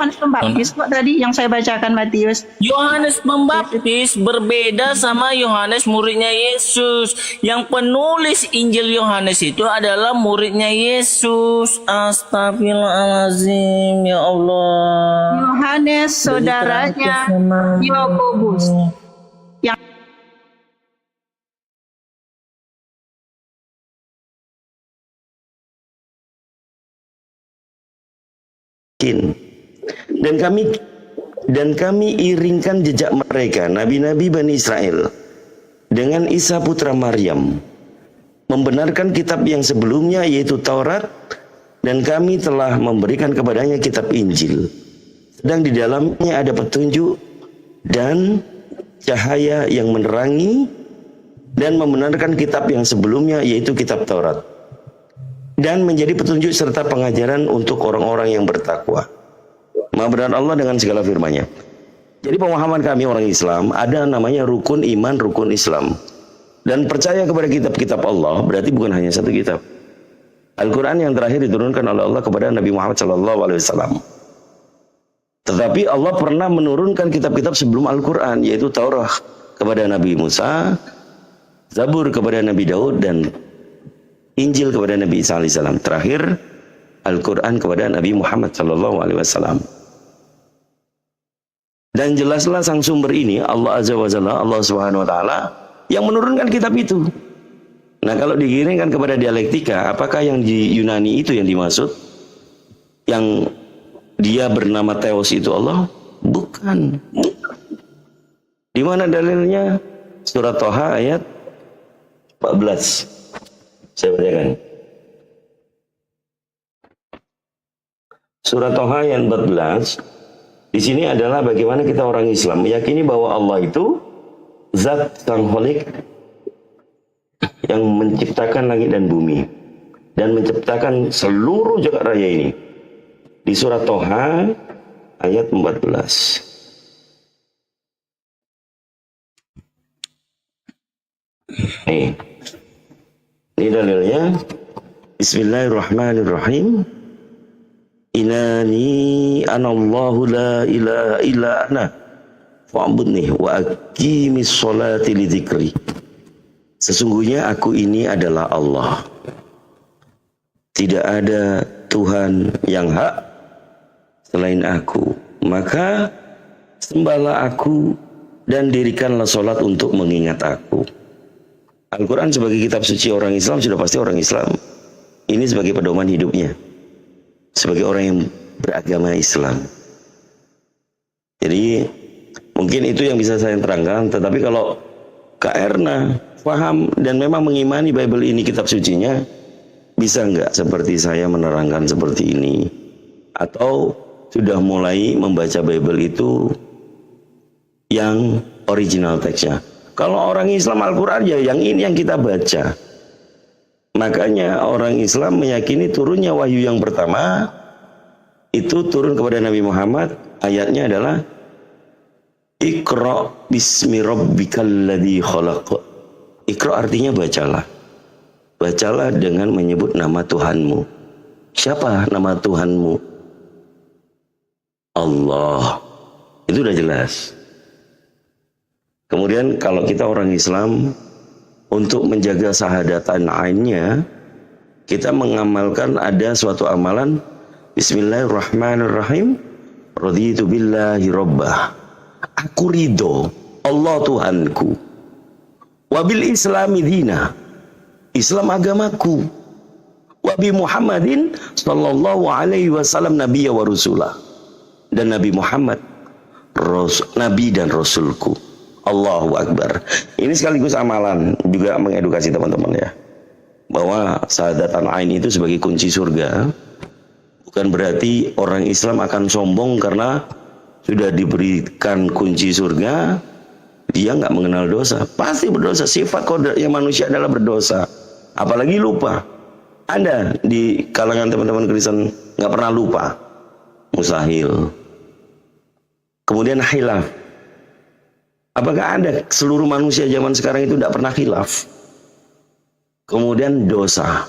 Yohanes Pembaptis kok tadi yang saya bacakan Matius. Yohanes Pembaptis berbeda sama Yohanes muridnya Yesus. Yang penulis Injil Yohanes itu adalah muridnya Yesus. Astagfirullahaladzim, ya Allah. Yohanes saudaranya Yakobus. Yang dan kami iringkan jejak mereka, nabi-nabi Bani Israel, dengan Isa putra Maryam, membenarkan kitab yang sebelumnya yaitu Taurat, dan kami telah memberikan kepadanya kitab Injil, sedang di dalamnya ada petunjuk dan cahaya yang menerangi, dan membenarkan kitab yang sebelumnya yaitu kitab Taurat, dan menjadi petunjuk serta pengajaran untuk orang-orang yang bertakwa. Maha benar Allah dengan segala firman-Nya. Jadi pemahaman kami orang Islam ada namanya rukun iman, rukun Islam. Dan percaya kepada kitab-kitab Allah berarti bukan hanya satu kitab. Al-Quran yang terakhir diturunkan oleh Allah kepada Nabi Muhammad SAW. Tetapi Allah pernah menurunkan kitab-kitab sebelum Al-Quran, yaitu Taurat kepada Nabi Musa, Zabur kepada Nabi Daud, dan Injil kepada Nabi Isa AS. Terakhir Al-Quran kepada Nabi Muhammad SAW. Dan jelaslah sang sumber ini Allah Azza wa Jalla, Allah Subhanahu wa Ta'ala, yang menurunkan kitab itu. Nah, kalau digiringkan kepada dialektika, apakah yang di Yunani itu yang dimaksud? Yang dia bernama Theos itu Allah? Bukan. Di mana dalilnya? Surat Toha ayat 14. Saya bacakan. Surat Toha ayat 14. Di sini adalah bagaimana kita orang Islam meyakini bahwa Allah itu Zat Sang Khalik yang menciptakan langit dan bumi dan menciptakan seluruh jagat raya ini. Di surat Toha ayat 14. Ini dalilnya. Bismillahirrahmanirrahim. Inani anallahu la ilaha illa ana fa'budni wa aqimis sholati li dzikri. Sesungguhnya aku ini adalah Allah. Tidak ada Tuhan yang hak selain aku. Maka sembahlah aku dan dirikanlah sholat untuk mengingat aku. Al-Quran sebagai kitab suci orang Islam sudah pasti orang Islam. Ini sebagai pedoman hidupnya, sebagai orang yang beragama Islam. Jadi mungkin itu yang bisa saya terangkan. Tetapi kalau Kak Erna paham dan memang mengimani Bible ini kitab sucinya, bisa nggak seperti saya menerangkan seperti ini? Atau sudah mulai membaca Bible itu yang original teksnya? Kalau orang Islam Al-Quran ya yang ini yang kita baca. Makanya orang Islam meyakini turunnya wahyu yang pertama itu turun kepada Nabi Muhammad. Ayatnya adalah Iqra bismi rabbikal ladzi khalaq. Iqra artinya bacalah. Bacalah dengan menyebut nama Tuhanmu. Siapa nama Tuhanmu? Allah. Itu udah jelas. Kemudian kalau kita orang Islam, untuk menjaga sahadatan ainnya, kita mengamalkan ada suatu amalan. Bismillahirrahmanirrahim. Raditu billahi rabbah. Aku ridho Allah Tuhanku. Wabil islami dina. Islam agamaku. Wabi Muhammadin sallallahu alaihi wasallam nabiyya wa rasulah. Dan Nabi Muhammad Nabi dan Rasulku. Allahu Akbar. Ini sekaligus amalan juga mengedukasi teman-teman ya, bahwa sahadatan ain itu sebagai kunci surga. Bukan berarti orang Islam akan sombong karena sudah diberikan kunci surga, dia nggak mengenal dosa. Pasti berdosa. Sifat kodratnya manusia adalah berdosa. Apalagi lupa. Anda di kalangan teman-teman Kristen nggak pernah lupa? Mustahil. Kemudian hilaf. Apakah ada seluruh manusia zaman sekarang itu tidak pernah khilaf? Kemudian dosa.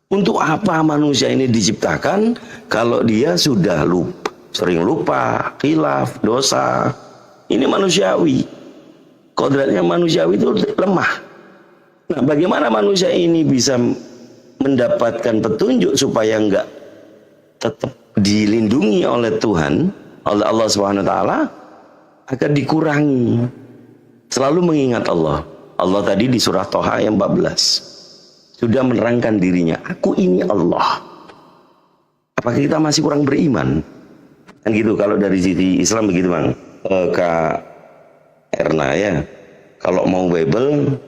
Untuk apa manusia ini diciptakan kalau dia sudah lupa? sering lupa, khilaf, dosa. Ini manusiawi. Kodratnya manusiawi itu lemah. Nah, bagaimana manusia ini bisa mendapatkan petunjuk supaya enggak tetap dilindungi oleh Tuhan, oleh Allah Subhanahu wa taala, agar dikurangi. Selalu mengingat Allah. Allah tadi di surah Toha yang 14 sudah menerangkan dirinya, aku ini Allah. Apakah kita masih kurang beriman? Kan gitu, kalau dari sisi Islam begitu Bang. Kak Erna ya, kalau mau Bible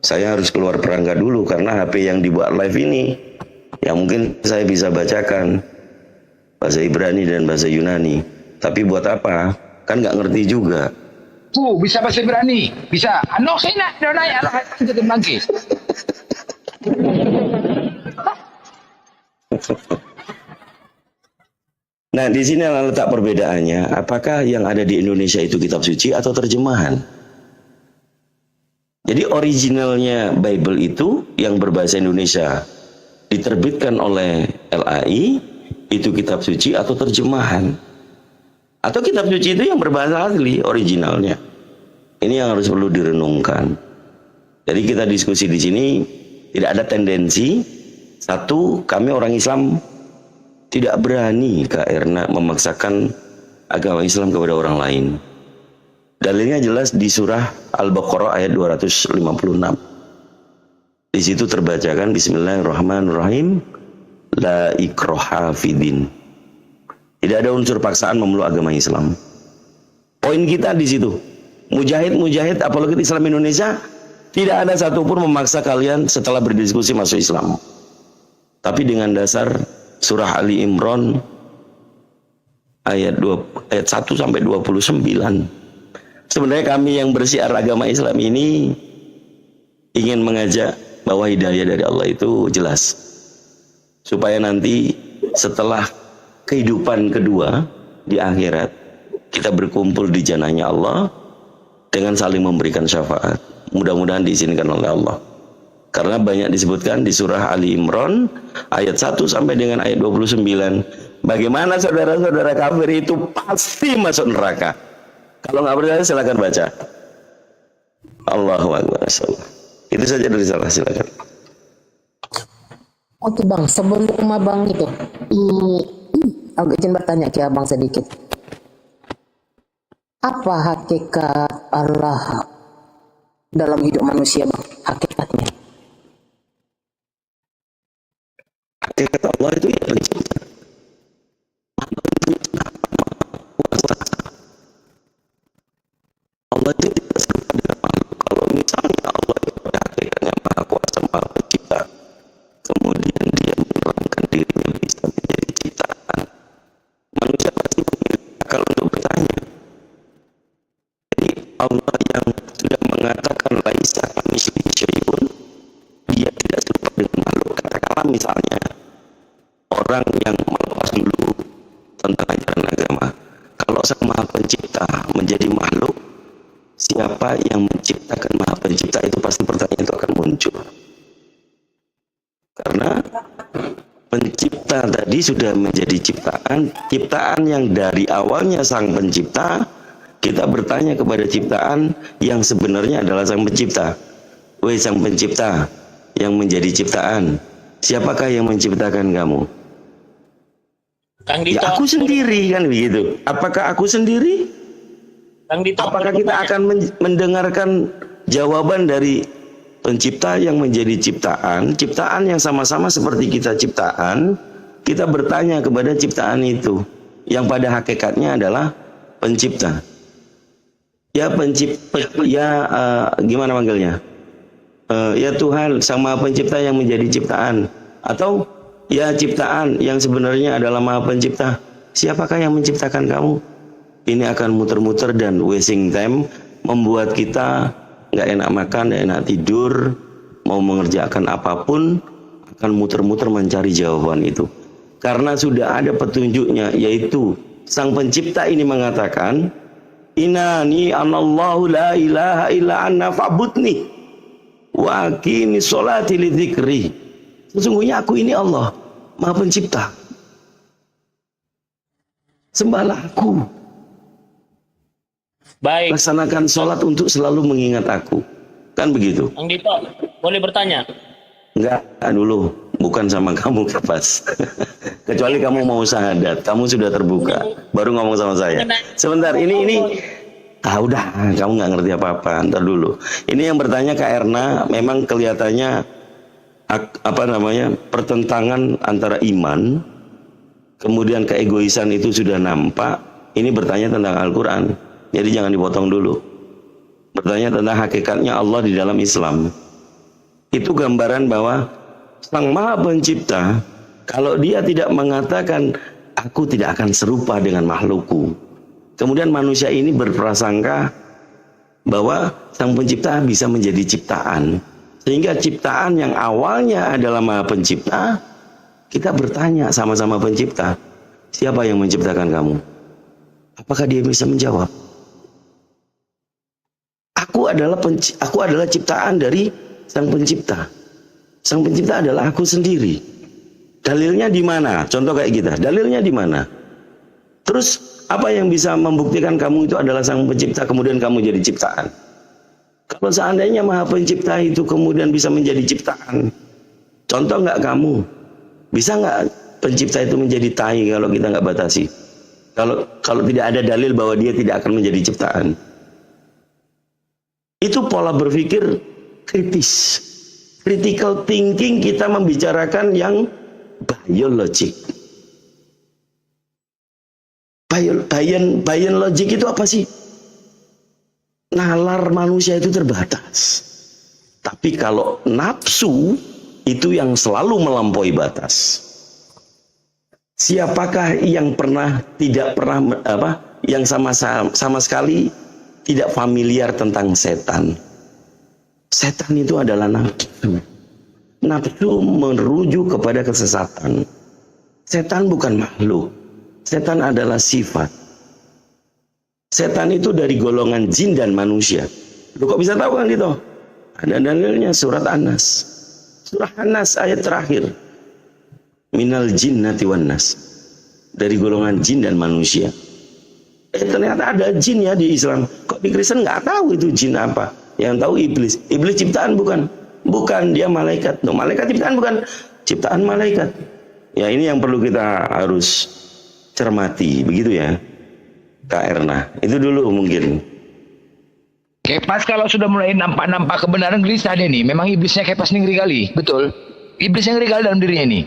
saya harus keluar perangkat dulu karena HP yang dibuat live ini yang mungkin saya bisa bacakan bahasa Ibrani dan bahasa Yunani, tapi buat apa? Kan nggak ngerti juga. Bisa bahasa Ibrani, bisa. Ano saya nak nanya kita lagi. Nah, di sini letak perbedaannya. Apakah yang ada di Indonesia itu kitab suci atau terjemahan? Jadi originalnya Bible itu yang berbahasa Indonesia diterbitkan oleh LAI itu kitab suci atau terjemahan? Atau kitab suci itu yang berbahasa asli originalnya? Ini yang harus perlu direnungkan. Jadi kita diskusi di sini tidak ada tendensi satu, kami orang Islam tidak berani Kak Erna memaksakan agama Islam kepada orang lain. Dalilnya jelas di surah Al-Baqarah ayat 256. Di situ terbacakan Bismillahirrahmanirrahim, la ikraha fidin. Tidak ada unsur paksaan memeluk agama Islam. Poin kita di situ. Mujahid apalagi Islam Indonesia tidak ada satupun memaksa kalian setelah berdiskusi masuk Islam. Tapi dengan dasar surah Ali Imran ayat 1 sampai 29. Sebenarnya kami yang bersiar agama Islam ini ingin mengajak bahwa hidayah dari Allah itu jelas. Supaya nanti setelah kehidupan kedua di akhirat kita berkumpul di jannahnya Allah dengan saling memberikan syafaat. Mudah-mudahan diizinkan oleh Allah. Karena banyak disebutkan di surah Ali Imran ayat 1 sampai dengan ayat 29. Bagaimana saudara-saudara kafir itu pasti masuk neraka. Kalau nggak percaya silakan baca. Allahu Akbar. Itu saja dari saya, silakan. Oke Bang, sebelum Abang itu, aku izin bertanya ke Abang sedikit. Apa hakikat Allah dalam hidup manusia Bang? Hakikatnya. Hakikat Allah itu ya pencipta. Allah itu tidak serupa dengan makhluk. Kalau misalnya Allah itu pada hakikatnya maha kuasa, maha pencipta, kemudian dia menurunkan dirinya bisa menjadi ciptaan, manusia pasti memiliki akal untuk bertanya. Jadi Allah yang sudah mengatakan laisa kamitslihi syai'un, dia tidak serupa dengan makhluk. Katakanlah misalnya orang yang melepas dulu tentang ajaran agama, kalau sang maha pencipta menjadi makhluk, siapa yang menciptakan maha pencipta, itu pasti pertanyaan itu akan muncul. Karena pencipta tadi sudah menjadi ciptaan yang dari awalnya sang pencipta. Kita bertanya kepada ciptaan yang sebenarnya adalah sang pencipta. Wahai sang pencipta yang menjadi ciptaan, siapakah yang menciptakan kamu? Kang Dito, Ya aku sendiri, kan begitu. Apakah aku sendiri? Kang Dito, Apakah kita akan mendengarkan jawaban dari pencipta yang menjadi ciptaan yang sama-sama seperti kita ciptaan? Kita bertanya kepada ciptaan itu yang pada hakikatnya adalah pencipta. Ya pencipta, gimana manggilnya? Ya Tuhan, sang maha pencipta yang menjadi ciptaan. Atau ya ciptaan yang sebenarnya adalah maha pencipta. Siapakah yang menciptakan kamu? Ini akan muter-muter dan wasting time, membuat kita nggak enak makan, nggak enak tidur, mau mengerjakan apapun akan muter-muter mencari jawaban itu. Karena sudah ada petunjuknya, yaitu sang pencipta ini mengatakan, Inani anallahu la ilaha illa anna fa'budni wa aqimi sholati li dzikri. Sesungguhnya aku ini Allah, Maha Pencipta. Sembahlah aku. Baik, Laksanakan sholat untuk selalu mengingat aku. Kan begitu? Bang Dito, boleh bertanya? Enggak dulu, bukan sama kamu Kapas. Kecuali kamu mau syahadat, kamu sudah terbuka, baru ngomong sama saya. Sebentar, ini udah, kamu nggak ngerti apa-apa. Ntar dulu. Ini yang bertanya Kak Erna, memang kelihatannya pertentangan antara iman, kemudian keegoisan itu sudah nampak. Ini bertanya tentang Al-Quran, jadi jangan dipotong dulu. Bertanya tentang hakikatnya Allah di dalam Islam. Itu gambaran bahwa Sang Maha Pencipta, kalau dia tidak mengatakan aku tidak akan serupa dengan makhlukku, kemudian manusia ini berprasangka bahwa Sang Pencipta bisa menjadi ciptaan, sehingga ciptaan yang awalnya adalah Maha Pencipta, kita bertanya sama-sama Pencipta, siapa yang menciptakan kamu? Apakah dia bisa menjawab? Aku adalah ciptaan dari Sang Pencipta. Sang Pencipta adalah aku sendiri. Dalilnya di mana? Contoh kayak kita. Dalilnya di mana? Terus apa yang bisa membuktikan kamu itu adalah Sang Pencipta kemudian kamu jadi ciptaan? Kalau seandainya Maha Pencipta itu kemudian bisa menjadi ciptaan, contoh nggak kamu? Bisa nggak Pencipta itu menjadi tai kalau kita nggak batasi? Kalau tidak ada dalil bahwa dia tidak akan menjadi ciptaan. Itu pola berpikir kritis. Critical thinking, kita membicarakan yang biologik. Biologik itu apa sih? Nalar manusia itu terbatas. Tapi kalau nafsu itu yang selalu melampaui batas. Siapakah yang yang sama sekali tidak familiar tentang setan? Setan itu adalah nafsu. Nafsu merujuk kepada kesesatan. Setan bukan makhluk. Setan adalah sifat. Setan itu dari golongan jin dan manusia. Lu kok bisa tahu kan gitu? Ada dalilnya, surat An-Nas. Surah An-Nas ayat terakhir. Minal jinnati wan nas. Dari golongan jin dan manusia. Ternyata ada jin ya di Islam. Kok di Kristen nggak tahu itu jin apa? Yang tahu iblis. Iblis ciptaan bukan? Bukan, dia malaikat. Loh, malaikat ciptaan bukan? Ciptaan malaikat. Ya ini yang perlu kita harus cermati, begitu ya, Kak Erna. Itu dulu mungkin. Kepas kalau sudah mulai nampak-nampak kebenaran gelisah deh nih. Memang iblisnya Kepas ini ngeri kali. Betul. Iblisnya ngeri kali dalam dirinya ini.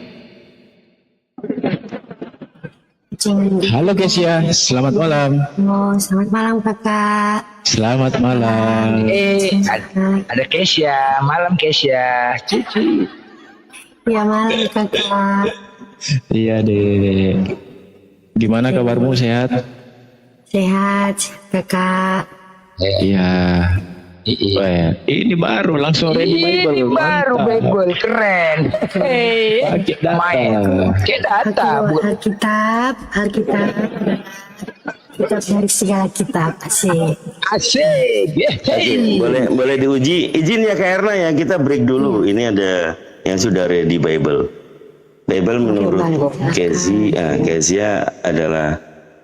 Halo Kesia, selamat malam. Oh, selamat malam kakak. Selamat malam. Ada Kesia, malam Kesia. Cici. Ya malam kakak. Iya deh. Gimana kabarmu, sehat? Sehat kakak. Iya. Wah, ini baru langsung ready Bible. Ini baru Bible, keren. Hei, Pakai data. Pakai data. Alkitab dari segala kitab. Asik. Asik. Oke, boleh diuji. Izin ya Kak Erna ya, kita break dulu. Ini ada yang sudah ready Bible. Bible menurut Kezia adalah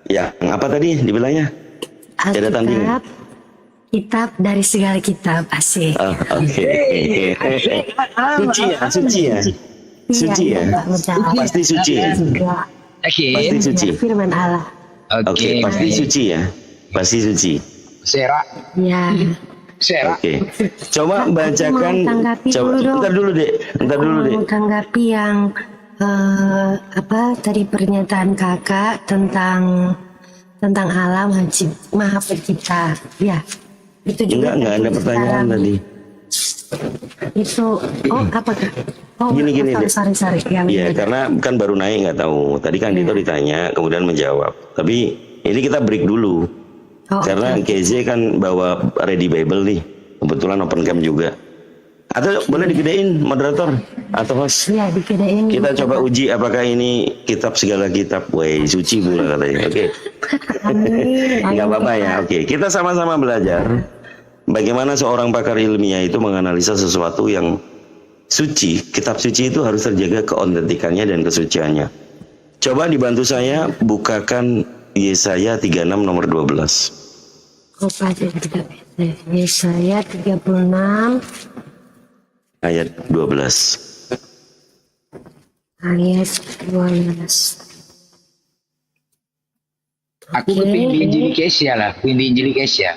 yang apa tadi dibilangnya? Catatan tinggi. Kitab dari segala kitab. Asik. Oh, oke. Suci ya. Pasti suci ya. Pasti suci. Firman Allah. Oke, pasti suci ya. Pasti suci. Sera. Ya. Sera. Oke. Coba bacakan. Ntar dulu deh. Tanggapi yang tadi pernyataan kakak tentang alam Maha Pencipta. Ya. Itu juga Enggak ada pertanyaan tadi. Itu apakah? Gini deh. Sorry. Iya, karena kan baru naik nggak tahu. Tadi kan Dito ditanya, kemudian menjawab. Tapi ini kita break dulu. Karena KZ kan bawa ready Bible nih. Kebetulan open cam juga. Atau boleh digedein moderator atau host? Iya, digedein. Kita coba uji apakah ini kitab segala kitab. Woi, suci pula katanya. Oke. Nggak apa-apa ya. Oke, kita sama-sama belajar bagaimana seorang pakar ilmiah itu menganalisa sesuatu yang suci. Kitab suci itu harus terjaga keautentikannya dan kesuciannya. Coba dibantu saya bukakan Yesaya 36 nomor 12. Oh, Pak, Yesaya 36 Ayat 12. ayat 12. Aku kepingin di Injil Kesia lah, kepingin di Injil Kesia.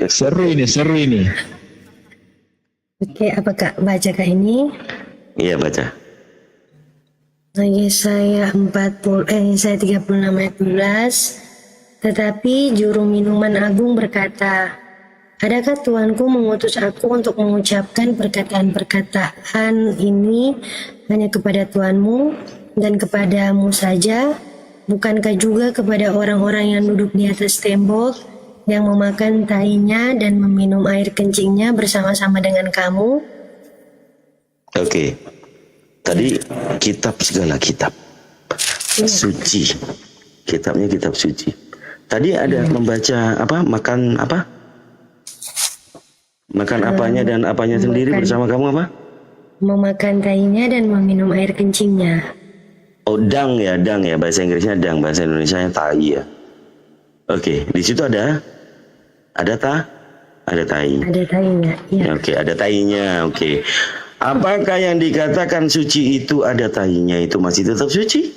Seru ini. Oke, apakah baca Kak ini? Iya, baca. Yesaya 36 ayat 12. Tetapi juru minuman agung berkata, adakah Tuanku mengutus aku untuk mengucapkan perkataan-perkataan ini hanya kepada Tuanmu dan kepadamu saja? Bukankah juga kepada orang-orang yang duduk di atas tembok, yang memakan tainya dan meminum air kencingnya bersama-sama dengan kamu? Oke. Tadi kitab, segala kitab suci. Kitabnya kitab suci. Tadi ada membaca apa? Makan apa? Makan apanya dan apanya sendiri bersama kamu apa? Memakan tainya dan meminum air kencingnya. Oh, dang ya. Bahasa Inggrisnya dang, bahasa Indonesianya tai ya. Oke, di situ ada tai. Ada tainya, iya. Oke, ada tainya. Oke. Apakah yang dikatakan suci itu ada tainya itu masih tetap suci?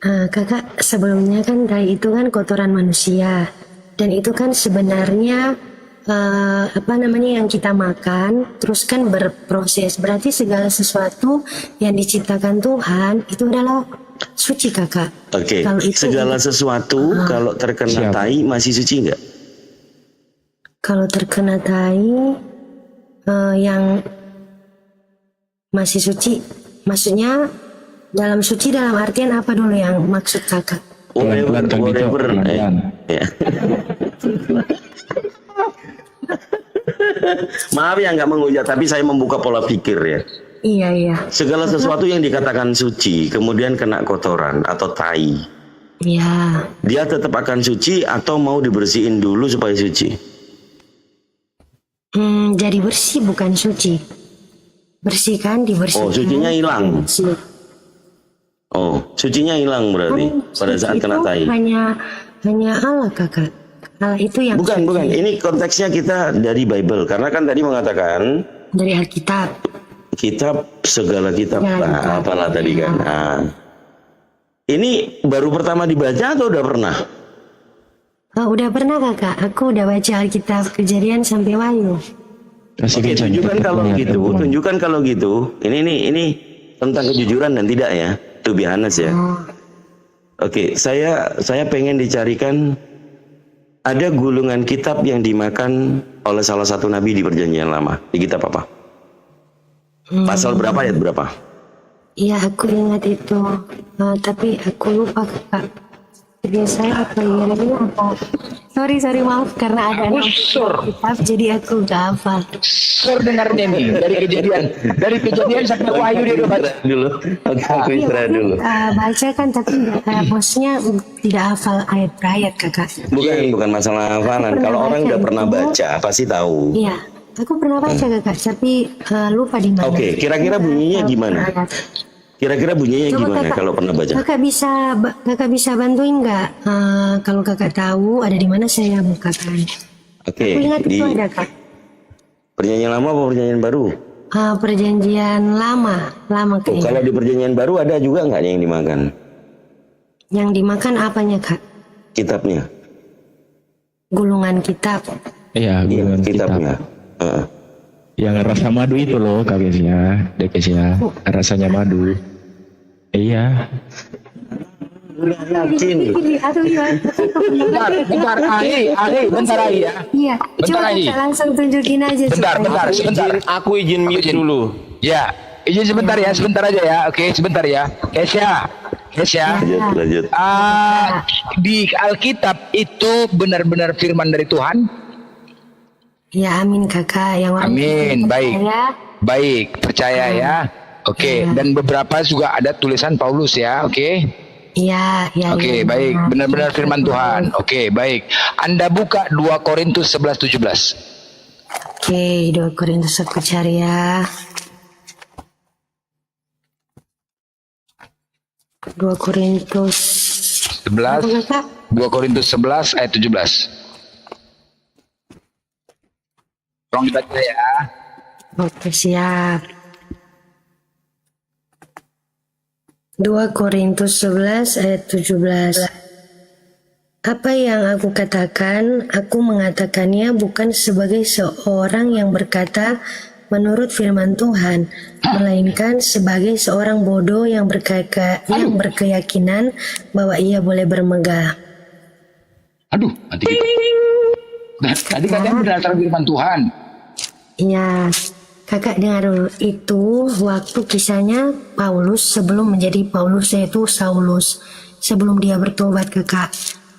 Kakak, sebelumnya kan tai itu kan kotoran manusia, dan itu kan sebenarnya yang kita makan terus kan berproses. Berarti segala sesuatu yang diciptakan Tuhan itu adalah suci, Kakak. Oke. Kalau itu, Segala sesuatu kalau terkena tai masih suci enggak? kalau terkena tai yang masih suci, maksudnya dalam suci dalam artian apa dulu yang maksud Kakak? Pelan-pelan kan gitu, pelan-pelan. Ya. Maaf ya nggak menghujat, tapi saya membuka pola pikir ya. Iya. Segala sesuatu yang dikatakan suci, kemudian kena kotoran atau tai, Iya. dia tetap akan suci atau mau dibersihin dulu supaya suci? Jadi bersih bukan suci. Bersih kan, dibersihkan. Oh, sucinya hilang. Bersih. Oh, sucinya hilang berarti pada saat Suci kena itu tai. hanya Allah, Kakak. Allah itu yang Bukan. suci. Ini konteksnya kita dari Bible, karena kan tadi mengatakan Dari Alkitab. kitab, segala kitab, Segala kitab. apalah tadi kan. Nah, ini baru pertama dibaca atau udah pernah? Udah pernah, Kakak. Aku udah baca Alkitab Kejadian sampai Wahyu. Oke, tunjukkan kalau gitu. Ini tentang kejujuran dan tidak ya, to be honest ya. Oke, saya pengen dicarikan ada gulungan kitab yang dimakan oleh salah satu nabi di Perjanjian Lama. Di kitab apa? Pasal berapa, ayat berapa? Iya, aku ingat itu. Tapi aku lupa, Kakak. Biasanya apa ya? Apa? Sorry, maaf karena ada kitab, jadi aku gak hafal. Sur dengarnya nih dari kejadian sampai Wahyu dia udah baca Dulu. Oke, aku istirahat dulu. Baca kan, tapi maksudnya tidak hafal ayat per ayat, Kakak. Bukan masalah hafalan. Kalau orang udah pernah baca, pasti tahu. Iya, aku pernah baca, Kakak, tapi lupa di mana. Oke, kira-kira bunyinya gimana? Kira-kira bunyinya Coba gimana Kakak, kalau pernah baca? Kakak bisa bantuin nggak? Kalau Kakak tahu ada di mana, saya bukakan. Oke, Aku ingat di itu ada, Kak. Perjanjian Lama apa Perjanjian Baru? Perjanjian lama kayaknya. Kalau di Perjanjian Baru ada juga nggak yang dimakan? Yang dimakan apanya, Kak? Kitabnya? Gulungan kitab. Iya, Iya, gulungan kitabnya. kitab. Yang rasa madu itu loh, Kak Kesia. Rasanya madu. Iya. Yakin? Aduh, ya. bentar bentar ya. Iya, Bentar, coba Ai. Kakak langsung tunjukin aja. Sebentar. Aku izin mute dulu. Ya, izin sebentar aja ya. Oke, sebentar ya. Kesia. Lanjut. Di Alkitab itu benar-benar firman dari Tuhan. Ya, amin, Kakak. Yang Amin, baik. Baik, percaya ya. Oke, dan beberapa juga ada tulisan Paulus ya. Oke. Iya. Oke, baik. Benar-benar firman Tuhan. Oke, baik. Anda buka 2 Korintus 11:17. Oke, 2 Korintus aku cari ya. 2 Korintus Apa 11, kakak? 2 Korintus 11 ayat 17. Tolong dibaca ya. Oke, siap. 2 Korintus 11 ayat 17. Apa yang aku katakan, aku mengatakannya bukan sebagai seorang yang berkata menurut firman Tuhan, melainkan sebagai seorang bodoh yang berkeyakinan bahwa ia boleh bermegah. Aduh, nanti kita. Nah, tadi katanya berdasarkan firman Tuhan. Ya, kakak dengar dulu. Itu waktu kisahnya Paulus sebelum menjadi Paulus, yaitu Saulus. Sebelum dia bertobat, kakak.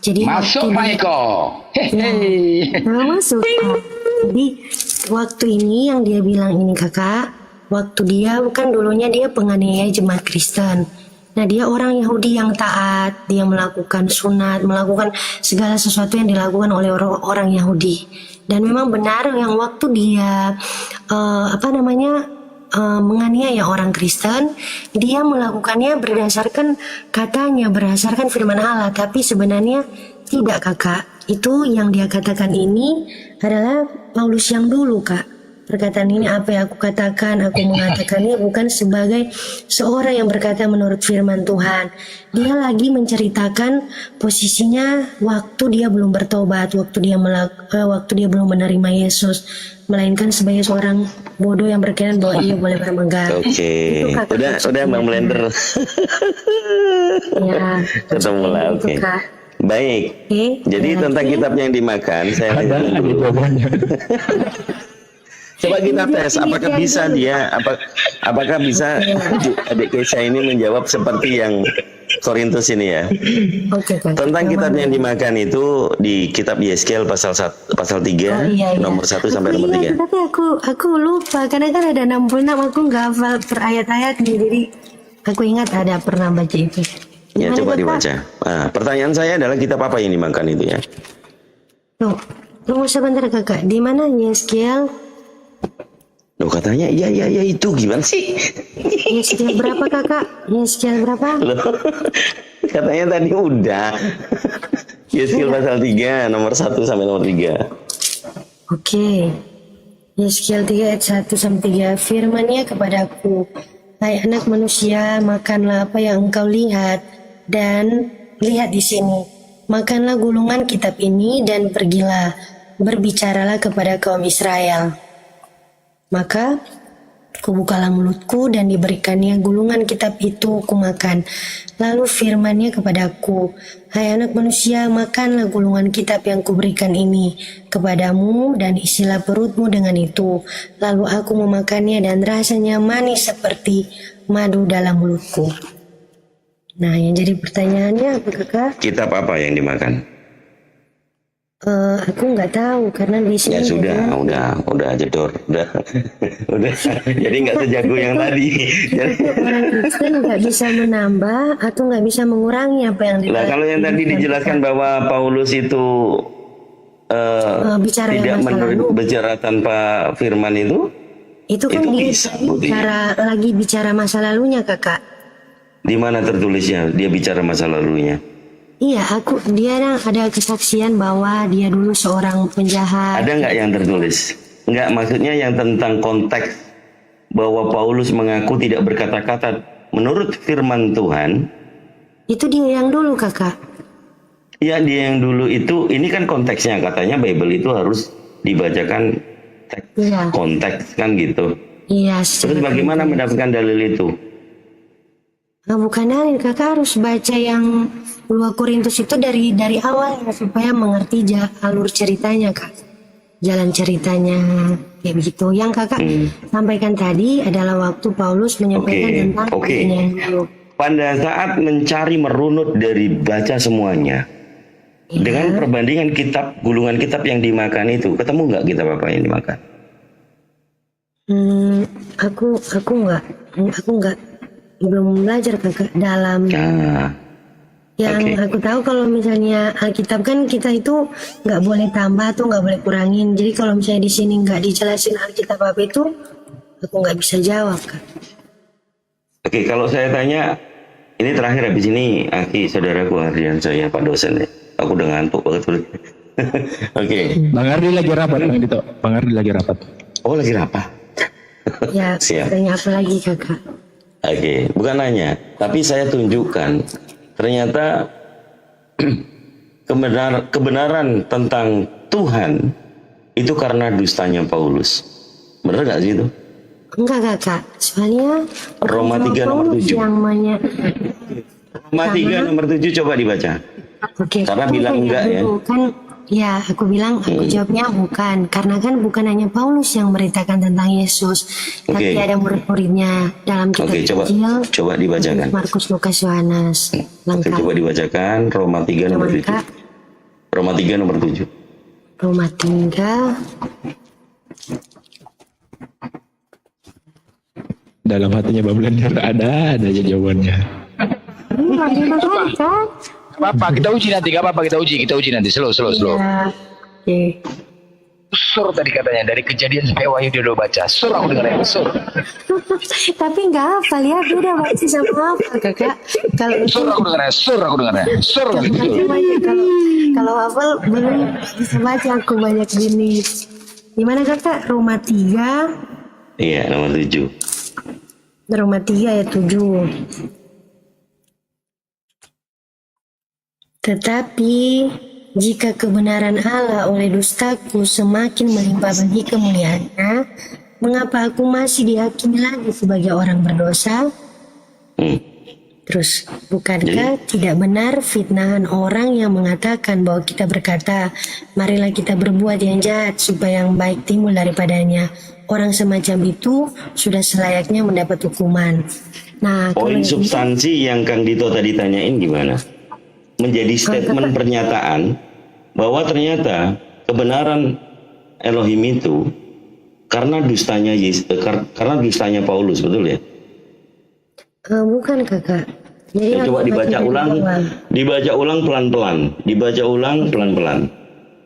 Jadi Masuk, waktu Maiko. masuk. Jadi waktu ini yang dia bilang ini kakak, waktu dia kan dulunya dia penganiaya jemaat Kristen. Nah dia orang Yahudi yang taat, dia melakukan sunat, melakukan segala sesuatu yang dilakukan oleh orang Yahudi. Dan memang benar yang waktu dia menganiaya orang Kristen, dia melakukannya berdasarkan firman Allah, tapi sebenarnya tidak kakak. Itu yang dia katakan ini adalah Paulus yang dulu kak. Perkataan ini apa yang aku katakan, aku mengatakannya bukan sebagai seorang yang berkata menurut firman Tuhan. Dia lagi menceritakan posisinya waktu dia belum bertobat, waktu dia belum menerima Yesus, melainkan sebagai seorang bodoh yang berkenan bahwa ia boleh bermegah. Oke. Udah Bang Blender. Ya, Ketemu lah. itu, Oke. Kak. Baik. Oke, Jadi ada tentang lagi? kitab yang dimakan, saya Ada jawabannya. coba kita tes apakah bisa apakah bisa adik Keisha ini menjawab seperti yang Korintus ini ya. Oke, Kak. Tentang kitab yang dimakan itu di kitab Yeskiel pasal 3 Iya. nomor 1 sampai nomor 3. Tapi aku lupa karena kan ada 66, aku nggak hafal per ayat-ayat nih, jadi aku ingat ada pernah baca itu. Ya, Gimana, coba Kak? dibaca. Nah, pertanyaan saya adalah kitab apa yang dimakan itu ya? Tuh, tunggu sebentar kakak. Di mana Yeskiel? Loh katanya iya itu gimana sih? Yeskiel berapa kakak? Yeskiel berapa? Loh, katanya tadi udah. Yeskiel pasal 3 nomor 1 sampai nomor 3. Oke. Yeskiel 3 ayat 1 sampai 3. Firman-Nya kepadaku, hai anak manusia, makanlah apa yang engkau lihat, dan lihat di sini. Makanlah gulungan kitab ini dan pergilah, berbicaralah kepada kaum Israel. Maka kubukalah mulutku dan diberikannya gulungan kitab itu kumakan. Lalu firman-Nya kepadaku, hai anak manusia, makanlah gulungan kitab yang kuberikan ini kepadamu dan isilah perutmu dengan itu. Lalu aku memakannya dan rasanya manis seperti madu dalam mulutku. Nah, yang jadi pertanyaannya apa kakak? Kitab apa yang dimakan? Aku nggak tahu karena di sini. Ya sudah, udah jedor, udah. Jadi nggak sejago yang tadi. Jadi, Orang Kristen nggak bisa menambah atau nggak bisa mengurangi apa yang nah kalau yang tadi dijelaskan bahwa Paulus itu bicara yang tidak masa lalu. bicara tanpa firman itu kan itu dia bisa, buktinya. lagi bicara masa lalunya kakak. Di mana tertulisnya dia bicara masa lalunya? Iya, dia ada kesaksian bahwa dia dulu seorang penjahat. Ada nggak yang tertulis? Nggak, maksudnya yang tentang konteks bahwa Paulus mengaku tidak berkata-kata menurut firman Tuhan. Itu dia yang dulu kakak. Ya, dia yang dulu itu, ini kan konteksnya katanya Bible itu harus dibacakan teks, Iya. konteks kan gitu. Iya. Terus bagaimana mendapatkan dalil itu? Nah, bukan dalil, kakak harus baca yang 2 Korintus itu dari awal ya, supaya mengerti alur ceritanya kak. Jalan ceritanya kayak begitu. Yang kakak sampaikan tadi adalah waktu Paulus menyampaikan tentang dirinya yang dulu. Pada saat mencari merunut dari baca semuanya, dengan perbandingan gulungan kitab yang dimakan itu, ketemu nggak kitab apa yang dimakan? Aku nggak belum belajar kakak dalam. Yang aku tahu kalau misalnya Alkitab kan kita itu nggak boleh tambah atau nggak boleh kurangin. Jadi kalau misalnya di sini nggak dijelasin Alkitab apa itu, aku nggak bisa jawab kak. Oke, kalau saya tanya Ini terakhir habis ini, Aki, saudaraku Ardian saya, Pak dosen ya. Aku udah ngantuk banget. Oke. Bang Ardi lagi rapat, Bang Dito. Bang Ardi lagi rapat. Oh, lagi rapat. Ya, Siap. tanya apa lagi kakak? Oke, bukan nanya, tapi saya tunjukkan ternyata kebenaran tentang Tuhan itu karena dustanya Paulus. Benar nggak sih itu? Enggak kakak, soalnya Roma 3 nomor Paulus 7. yang banyak. Roma 3 nomor 7 coba dibaca. Oke. Karena kan bilang tanya enggak ya. dulu, Kan, ya aku bilang aku jawabnya bukan, karena kan bukan hanya Paulus yang memberitakan tentang Yesus, tapi Oke. ada murid-muridnya dalam kitab Oke, Injil. coba dibacakan. Markus, Lukas, Yohanes. Oke, Lengkap. coba dibacakan Roma 3 nomor 7. Kak, Roma 3 nomor 7. Roma 3. Dalam hatinya Bang Blender ada aja jawabannya. Kak. Apa-apa, kita uji nanti, gak apa-apa, kita uji nanti, slow. Ya. Oke. Sur tadi katanya, dari Kejadian sampai Wahyu dia udah baca. Sur aku dengar ya, sur. Tapi nggak hafal ya, beda baca sama hafal kakak. Kalau itu Sur aku dengar ya, sur. kalau hafal belum bisa baca, aku banyak gini. Gimana kakak? Roma 3. Iya, nomor 7. Roma 3 ayat 7. Tetapi jika kebenaran Allah oleh dustaku semakin melimpah bagi kemuliaannya, mengapa aku masih dihakimi lagi sebagai orang berdosa? Terus, bukankah tidak benar fitnahan orang yang mengatakan bahwa kita berkata, marilah kita berbuat yang jahat supaya yang baik timbul daripadanya. Orang semacam itu sudah selayaknya mendapat hukuman. Nah, kalau Poin yang ini- substansi yang Kang Dito tadi tanyain gimana? Menjadi statement pernyataan bahwa ternyata kebenaran Elohim itu karena dustanya karena dustanya Paulus, betul ya? bukan kakak. Jadi Ya, coba aku dibaca baca dari ulang, awal. dibaca ulang pelan-pelan.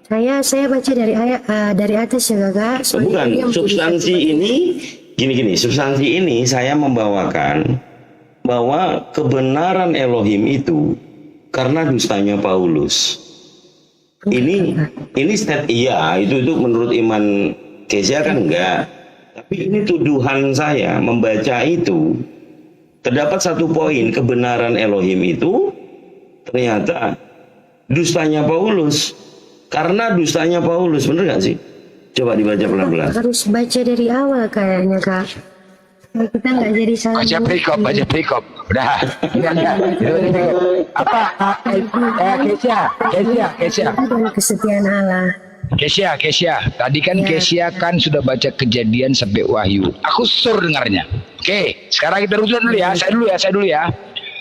Saya baca dari ayat dari atas ya kakak. Soalnya Bukan, dia substansi ini gini, substansi ini saya membawakan bahwa kebenaran Elohim itu karena dustanya Paulus. Ini iya, itu menurut iman Kesia kan enggak. Tapi ini tuduhan saya membaca itu. Terdapat satu poin, kebenaran Elohim itu ternyata dustanya Paulus. Karena dustanya Paulus, bener gak sih? Coba dibaca pelan-pelan. harus baca dari awal kayaknya kak. Nah, kita nggak jadi salah. Baca perikop. Udah. Apa? Kesia. Dan kesetiaan Allah. Kesia. Tadi kan Kesia kan sudah baca Kejadian sampai Wahyu. Aku sur dengarnya. Oke, sekarang kita rujuk dulu ya. Saya dulu ya.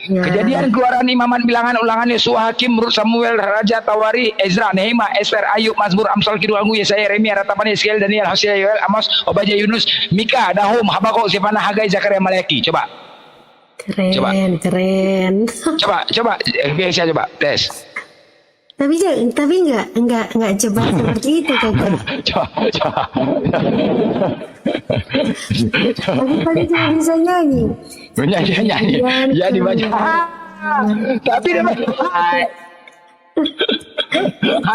Ya. Kejadian, Keluaran, Imaman, Bilangan, Ulangan, Yesua, Hakim, Rut, Samuel, Raja, Tawari, Ezra, Nehemia, Esther, Ayub, Mazmur, Amsal, Kidul, Anggu, Yesaya, Yeremia, Ratapan, Yeskiel, Daniel, Hosea, Yoel, Amos, Obadya, Yunus, Mika, Nahum, Habakuk, Zefana, Hagai, Zakaria, Maleaki. Coba. Keren. Coba. Biasa coba tes. Tapi nggak coba seperti itu kakak. Coba. Tapi paling cuma bisa nyanyi. Nyanyi. Ya dibaca. Tapi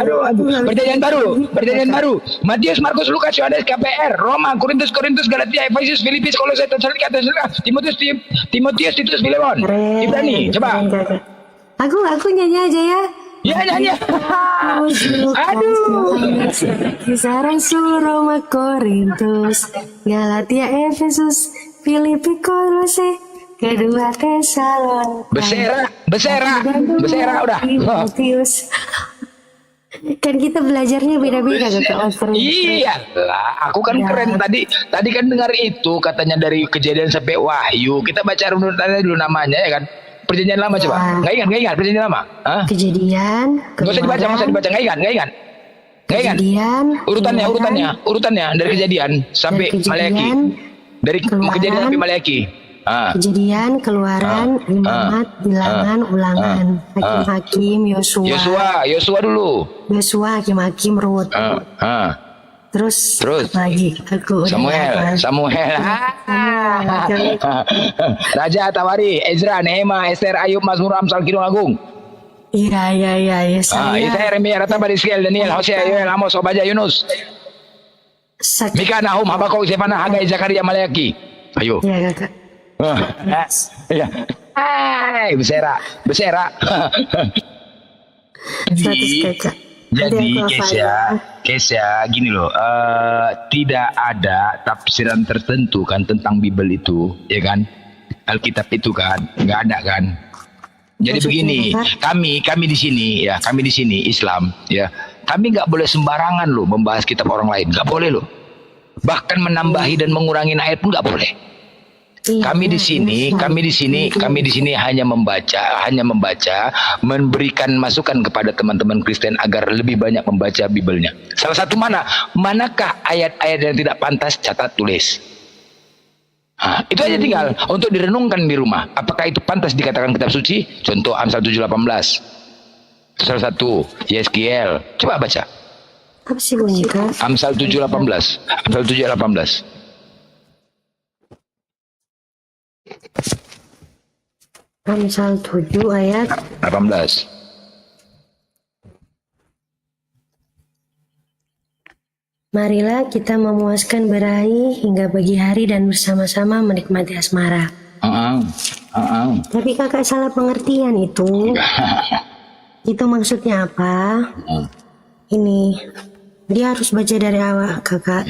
Aduh. Perjanjian baru. Matius, Markus, Lukas, Yohanes, KPR, Roma, Korintus, Galatia, Efesus, Filipus, Kolose, Tesalonika, Timotius, Titus, Filemon, Keren. Ibrani. Coba. Keren, kakak. Aku nyanyi aja ya. Ya nyanyi. Aduh. Kisah Rasul, Roma, Korintus, Galatia, Efesus, Filipi, Kolose, kedua Tesalonika. Besera udah. Timotius. Kan kita belajarnya beda-beda kakak. Iyalah, aku kan keren tadi kan dengar itu katanya dari Kejadian sampai Wahyu. Kita baca runutannya dulu namanya ya kan. Perjanjian lama coba. Nggak ingat perjanjian lama. Hah? Kejadian. Nggak usah dibaca. Nggak ingat. Kejadian. Urutannya dari Kejadian sampai Maleaki. Dari Kejadian sampai Maleaki. Kejadian, Keluaran, Imamat, Bilangan, Ulangan, Hakim-hakim, Yosua Yosua dulu. Hakim-hakim, Rut. Terus Terus? lagi aku udah Samuel, hafal. Samuel. Raja Tawari, Ezra, Nehema, Esther, Ayub, Mazmur, Amsal, Kidung Agung. Iya saya Yesaya, Yeremia, Rata, Yeskiel, Daniel, Hosea, Yoel, Amos, Obadya, Yunus, sak Mika, Nahum, Habakuk, Zefana, Hagai, Zakaria, Maleaki. Ayo. ya kakak. Ya. Hai, bersera. Status kakak. Jadi Nanti aku hafal Kesya, gini loh, tidak ada tafsiran tertentu kan tentang Bible itu, ya kan? Alkitab itu kan, nggak ada kan? Jadi Maksudnya, begini, Kak? kami di sini Islam, ya, kami nggak boleh sembarangan loh membahas kitab orang lain, nggak boleh loh. Bahkan menambahi dan mengurangi ayat pun nggak boleh. Iya, Kami di sini hanya membaca, memberikan masukan kepada teman-teman Kristen agar lebih banyak membaca Biblenya. Salah satu manakah ayat-ayat yang tidak pantas, catat, tulis. Itu aja tinggal untuk direnungkan di rumah. Apakah itu pantas dikatakan kitab suci? Contoh Amsal 7:18. Salah satu Yeskiel. Coba baca. Apa sih bunyi kak? Amsal 7:18. Amsal 7:18. Amsal 7 ayat 18. Marilah kita memuaskan berahi hingga pagi hari dan bersama-sama menikmati asmara. Tapi kakak salah pengertian itu. Itu maksudnya apa? Ini dia harus baca dari awal kakak.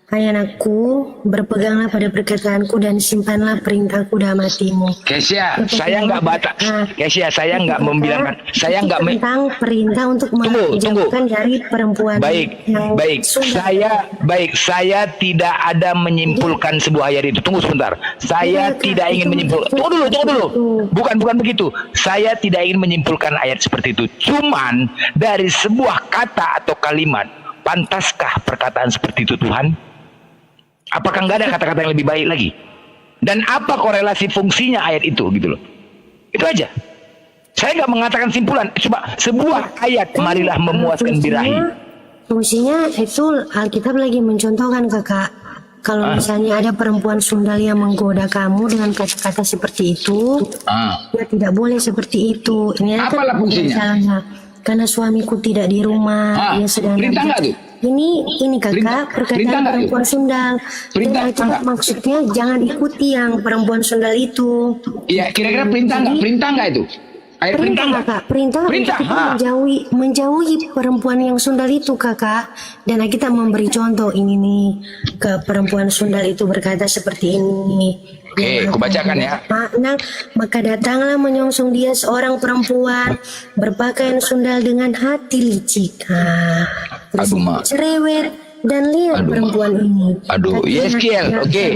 Hai anakku, berpeganglah pada perkataanku dan simpanlah perintahku dalam hatimu. Kesya, saya nggak batas. Kesya, saya nggak membilangkan. Saya nggak tentang perintah untuk Tunggu. menjauhkan dari perempuan. yang Baik. sudah- Saya tidak ada menyimpulkan sebuah ayat itu. Tunggu sebentar. Saya tidak ingin menyimpulkan. Tunggu dulu. Bukan begitu. Saya tidak ingin menyimpulkan ayat seperti itu. Cuman dari sebuah kata atau kalimat, pantaskah perkataan seperti itu Tuhan? Apakah nggak ada kata-kata yang lebih baik lagi? Dan apa korelasi fungsinya ayat itu gitu loh? Itu aja. Saya nggak mengatakan simpulan. Coba sebuah ayat, marilah memuaskan birahi. Fungsinya itu Alkitab lagi mencontohkan kakak. Kalau misalnya ada perempuan sundal yang menggoda kamu dengan kata-kata seperti itu, ya tidak boleh seperti itu. Ini Apalah fungsinya? Misalnya, karena suamiku tidak di rumah, dia sedang Perintah nggak tuh? Ini kakak Perintah perkataan nggak perempuan sundal. Perintah Dan Alkitab nggak? maksudnya jangan ikuti yang perempuan sundal itu. Iya, kira-kira perintah nggak? Perintah nggak itu? Ayat perintah nggak? kakak, perintah Perintah, untuk kita menjauhi perempuan yang sundal itu kakak. Dan kita memberi contoh ini nih ke perempuan sundal itu berkata seperti ini. Oke, aku bacakan ya. Maka datanglah menyongsong dia seorang perempuan berpakaian sundal dengan hati licik. Terus Aduh, Ma. cerewet dan lihat Aduh, Ma. perempuan ini. Aduh, Kakinya Yeskiel, oke.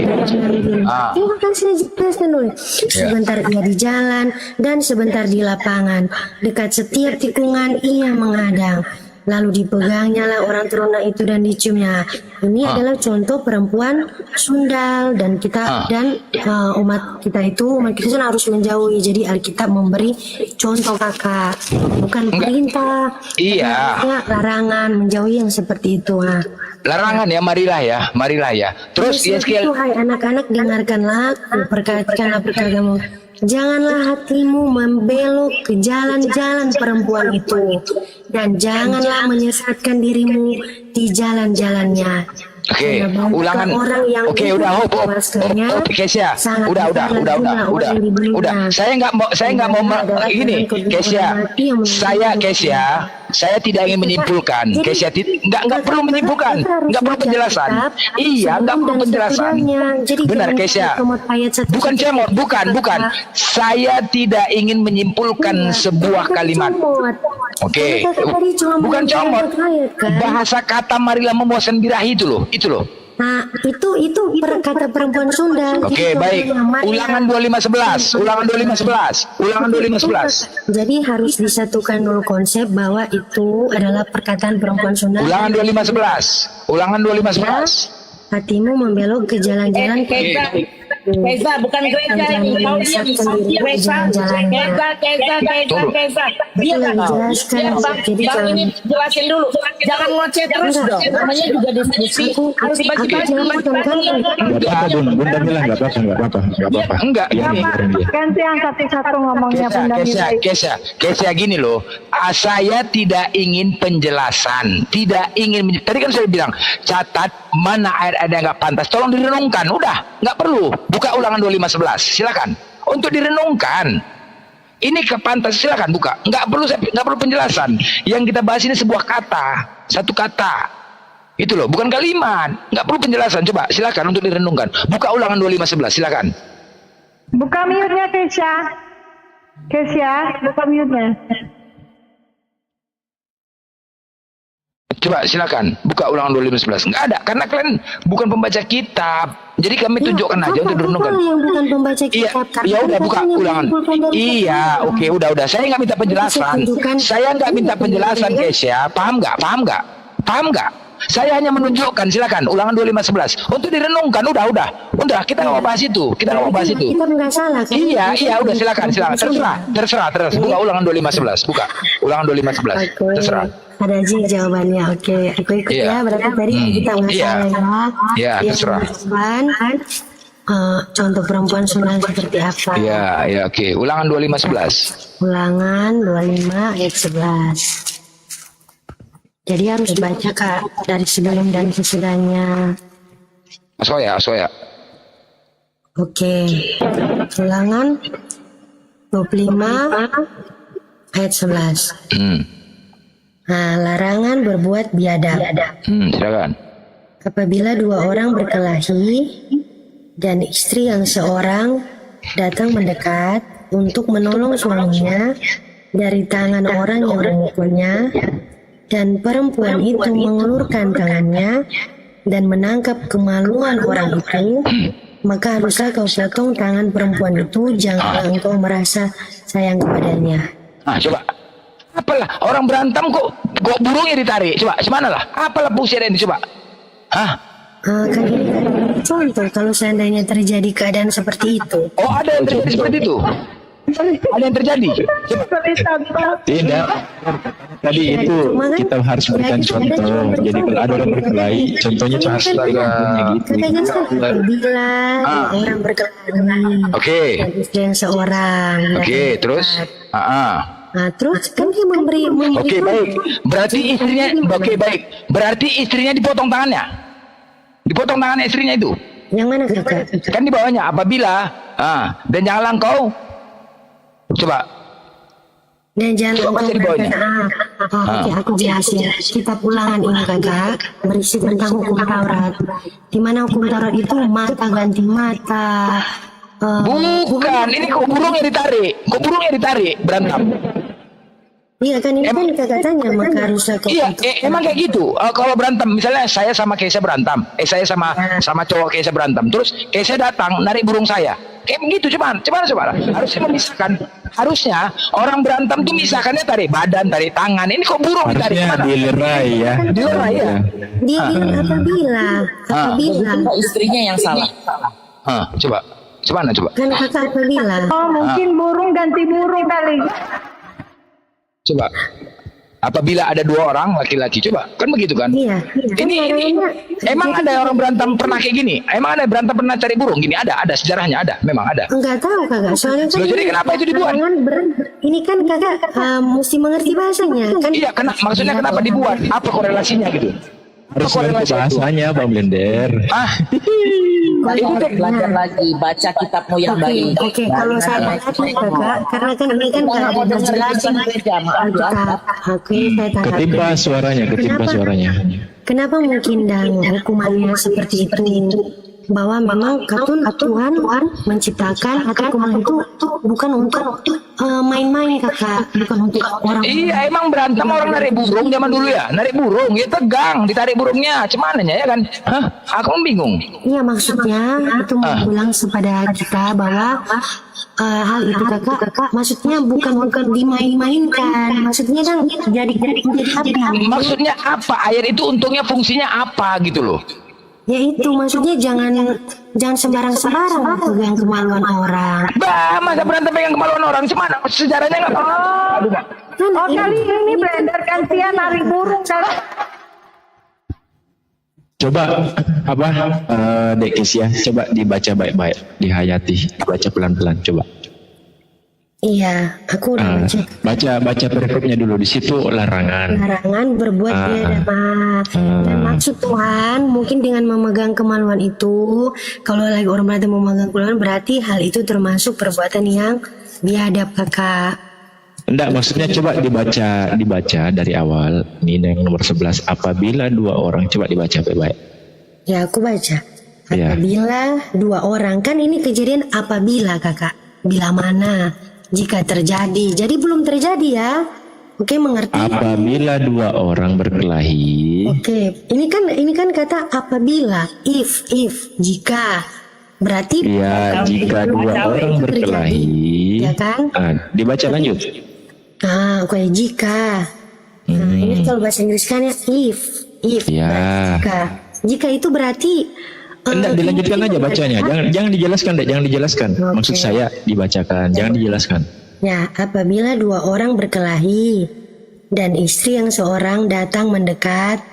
Terima kasih jelaskan dulu. Sebentar ia di jalan dan sebentar di lapangan. Dekat setiap tikungan ia menghadang. Lalu dipegangnya lah orang teruna itu dan diciumnya. Ini adalah contoh perempuan sundal dan kita umat kita harus menjauhi. Jadi Alkitab memberi contoh kakak, bukan perintah. Iya. Artinya larangan menjauhi yang seperti itu. Larangan ya, marilah ya. Terus Yeskiel, Itu hai anak-anak dengarkanlah aku, perkatakanlah perkataanmu. Janganlah hatimu membelok ke jalan-jalan perempuan itu, dan janganlah menyesatkan dirimu di jalan-jalannya. Oke, Karena banyak ulangan. orang yang Oke, ikut udah, memuaskannya, Kesya. sangat Udah. besar jumlah orang yang dibelinya. Udah. Saya nggak mau adalah gini, dengan kebutuhan Kesya. hati yang Saya tidak ingin menyimpulkan. Jadi, Kesya nggak perlu menyimpulkan, nggak perlu penjelasan. Iya, nggak perlu penjelasan. Benar, Kesya. Bukan cemot, bukan. Saya tidak ingin menyimpulkan sebuah kalimat. Oke, bukan comot. Bahasa kata marilah memuaskan birahi itu loh. Nah, itu kata perempuan Sunda. Oke, baik. Ulangan 2511. Jadi harus disatukan dulu konsep bahwa itu adalah perkataan perempuan Sunda. Ulangan 2511. Hatimu membelok ke jalan-jalan. Keza bukan gereja ini. Kau diam. Keza. Dia Betul, kau. dijelaskan. Jadi Bang ini jelasin dulu. Jangan ngoceh terus dong. Namanya juga diskusi. Harus bagi-bagi. Gak apa-apa Bunda bilang gak apa-apa. Enggak, Iya, gini. Ganti yang satu-satu ngomongnya Bunda Mila. Kesya gini loh. Saya tidak ingin penjelasan, tidak ingin. Tadi kan saya bilang catat mana air ada yang nggak pantas. Tolong direnungkan. Udah, nggak perlu. Buka Ulangan 25:11. Silakan. Untuk direnungkan. Ini kepantas. Silakan buka. Nggak perlu penjelasan. Yang kita bahas ini sebuah kata, satu kata. Itu loh, bukan kalimat. Nggak perlu penjelasan. Coba silakan untuk direnungkan. Buka Ulangan 25:11. Silakan. Buka mute-nya Kesya. Kesya, buka mute-nya. Coba silakan buka Ulangan 25:11. Nggak ada, karena kalian bukan pembaca kitab. Jadi kami tunjukkan aja untuk direnungkan. Yang bukan pembaca Iya, kitab. ya udah buka Ulangan. Iya, oke, udah. Saya nggak minta penjelasan. Saya nggak minta penjelasan, guys ya. Paham nggak? Saya hanya menunjukkan. Silakan Ulangan 25:11 untuk direnungkan. Udah. Kita nggak mau bahas itu. Kita nggak salah kan? Iya, udah silakan. Terserah. Buka Ulangan 25:11. Buka Ulangan 25:11. Terserah. Ada aja jawabannya. Oke, aku ikut ya. Berarti tadi kita nggak salah ya. Iya, terserah. Contoh perempuan sunat seperti apa? Iya, oke. Ulangan 25:11. Ulangan 25 ayat 11. Jadi harus baca Kak dari sebelum dan sesudahnya. Asoya. Oke. Ulangan 25 ayat 11. Nah, larangan berbuat biadab. Silakan. Apabila dua orang berkelahi dan istri yang seorang datang mendekat untuk menolong suaminya dari tangan orang yang memukulnya, dan perempuan itu mengulurkan tangannya dan menangkap kemaluan orang itu, maka haruslah kau potong tangan perempuan itu. Janganlah engkau merasa sayang kepadanya. Coba. Apalah orang berantem kok burungnya ditarik? Coba, semana lah? Apalah fungsi ada ini? Coba. Kan ini kan contoh kalau seandainya terjadi keadaan seperti itu. Oh, ada yang terjadi seperti itu? Ada yang terjadi? Tidak. Tadi itu kita harus berikan contoh. Jadi kalau ada orang berkelahi, contohnya harus punya gitu. Apabila orang berkelahi. Oke. Istri yang seorang. Oke, terus? Nah, terus kan dia memberi. Oke, baik. Berarti istrinya dipotong tangannya. Dipotong tangannya istrinya itu. Yang mana Kakak? Kan di bawahnya apabila dan janganlah engkau. Coba. Dan jangan engkau berkata, oke, aku jelasin. Kitab Ulangan ini Kakak berisi tentang hukum Taurat. Di mana hukum Taurat itu mata ganti mata. Bukan, ini kok burungnya ditarik, berantem. Iya kan, ini kan Kakak tanya, maka haruslah kau. Iya, emang kayak gitu. Kalau berantem, misalnya saya sama Keisha berantem, saya sama cowok Keisha berantem, terus Keisha datang narik burung saya, kayak begitu. Coba, harusnya memisahkan. Harusnya orang berantem tuh misahkannya tarik badan, tarik tangan. Ini kok burung ditarik? Harusnya dilerai ya. Dilerai ya. Dia bilang apabila istrinya yang salah. Coba. Kan Kakak apabila. Oh, mungkin burung ganti burung kali. Coba. Apabila ada dua orang laki-laki, coba. Kan begitu kan? Iya. Ini emang ada orang berantem pernah kayak gini? Emang ada berantem pernah cari burung? Gini ada sejarahnya ada, memang ada. Enggak tahu Kakak, soalnya kan. Jadi kenapa itu dibuat? Ini kan Kakak mesti mengerti bahasanya kan? Iya, maksudnya kenapa dibuat? Apa korelasinya gitu? Harus ngerti bahasanya, Bang Blender. Belajar lagi, baca kitabmu yang baik. Oke, kalau saya tanya Kakak, karena kan ini kan nggak ada dijelasin kitab. Oke, saya tanya. Ketimpa suaranya. Kenapa mungkin dan hukumannya seperti itu? Bahwa memang Tuhan menciptakan hukuman itu bukan untuk main-main Kakak, bukan untuk orang. Iya, emang berantem orang narik burung zaman dulu ya, narik burung ya tegang, ditarik burungnya, cumananya ya kan? Aku bingung. Iya, maksudnya itu mau bilang kepada kita bahwa hal itu Kakak, maksudnya bukan dimain-mainkan, maksudnya kan jadi apa? Maksudnya apa? Air itu untungnya fungsinya apa gitu loh? Ya itu maksudnya jangan sembarang-sembarang pegang kemaluan orang. Bah, masa berantem pegang kemaluan orang semana? Sejarahnya nggak pernah. Aduh, Mbak. Kan Oh kali ini blender gantian narik burung kali. Coba apa Dek Kesia, coba dibaca baik-baik, dihayati, dibaca pelan-pelan, coba. Iya, aku udah Baca perikopnya dulu, di situ larangan. larangan berbuat biadab. Dan maksud Tuhan mungkin dengan memegang kemaluan itu, kalau lagi orang berarti memegang kemaluan berarti hal itu termasuk perbuatan yang biadab kakak. Enggak, maksudnya coba dibaca dari awal. Ini yang nomor 11. Apabila dua orang, coba dibaca baik-baik. Ya aku baca. Ya. Apabila dua orang, kan ini kejadian apabila kakak. Bila mana? Jika terjadi. Jadi belum terjadi ya. Oke, mengerti? Apabila dua orang berkelahi. Oke, ini kan kata apabila, if, jika. Berarti Ya, jika dua orang itu berkelahi. terjadi, ya kan? Dibaca lanjut. Oke, jika. Nah, ini kalau bahasa Inggris kan ya if, Ya. jika itu berarti Enggak, dilanjutkan aja bacanya. Jangan dijelaskan, Dek. Jangan dijelaskan. Oke. Maksud saya dibacakan, jangan dijelaskan. Ya, apabila dua orang berkelahi dan istri yang seorang datang mendekat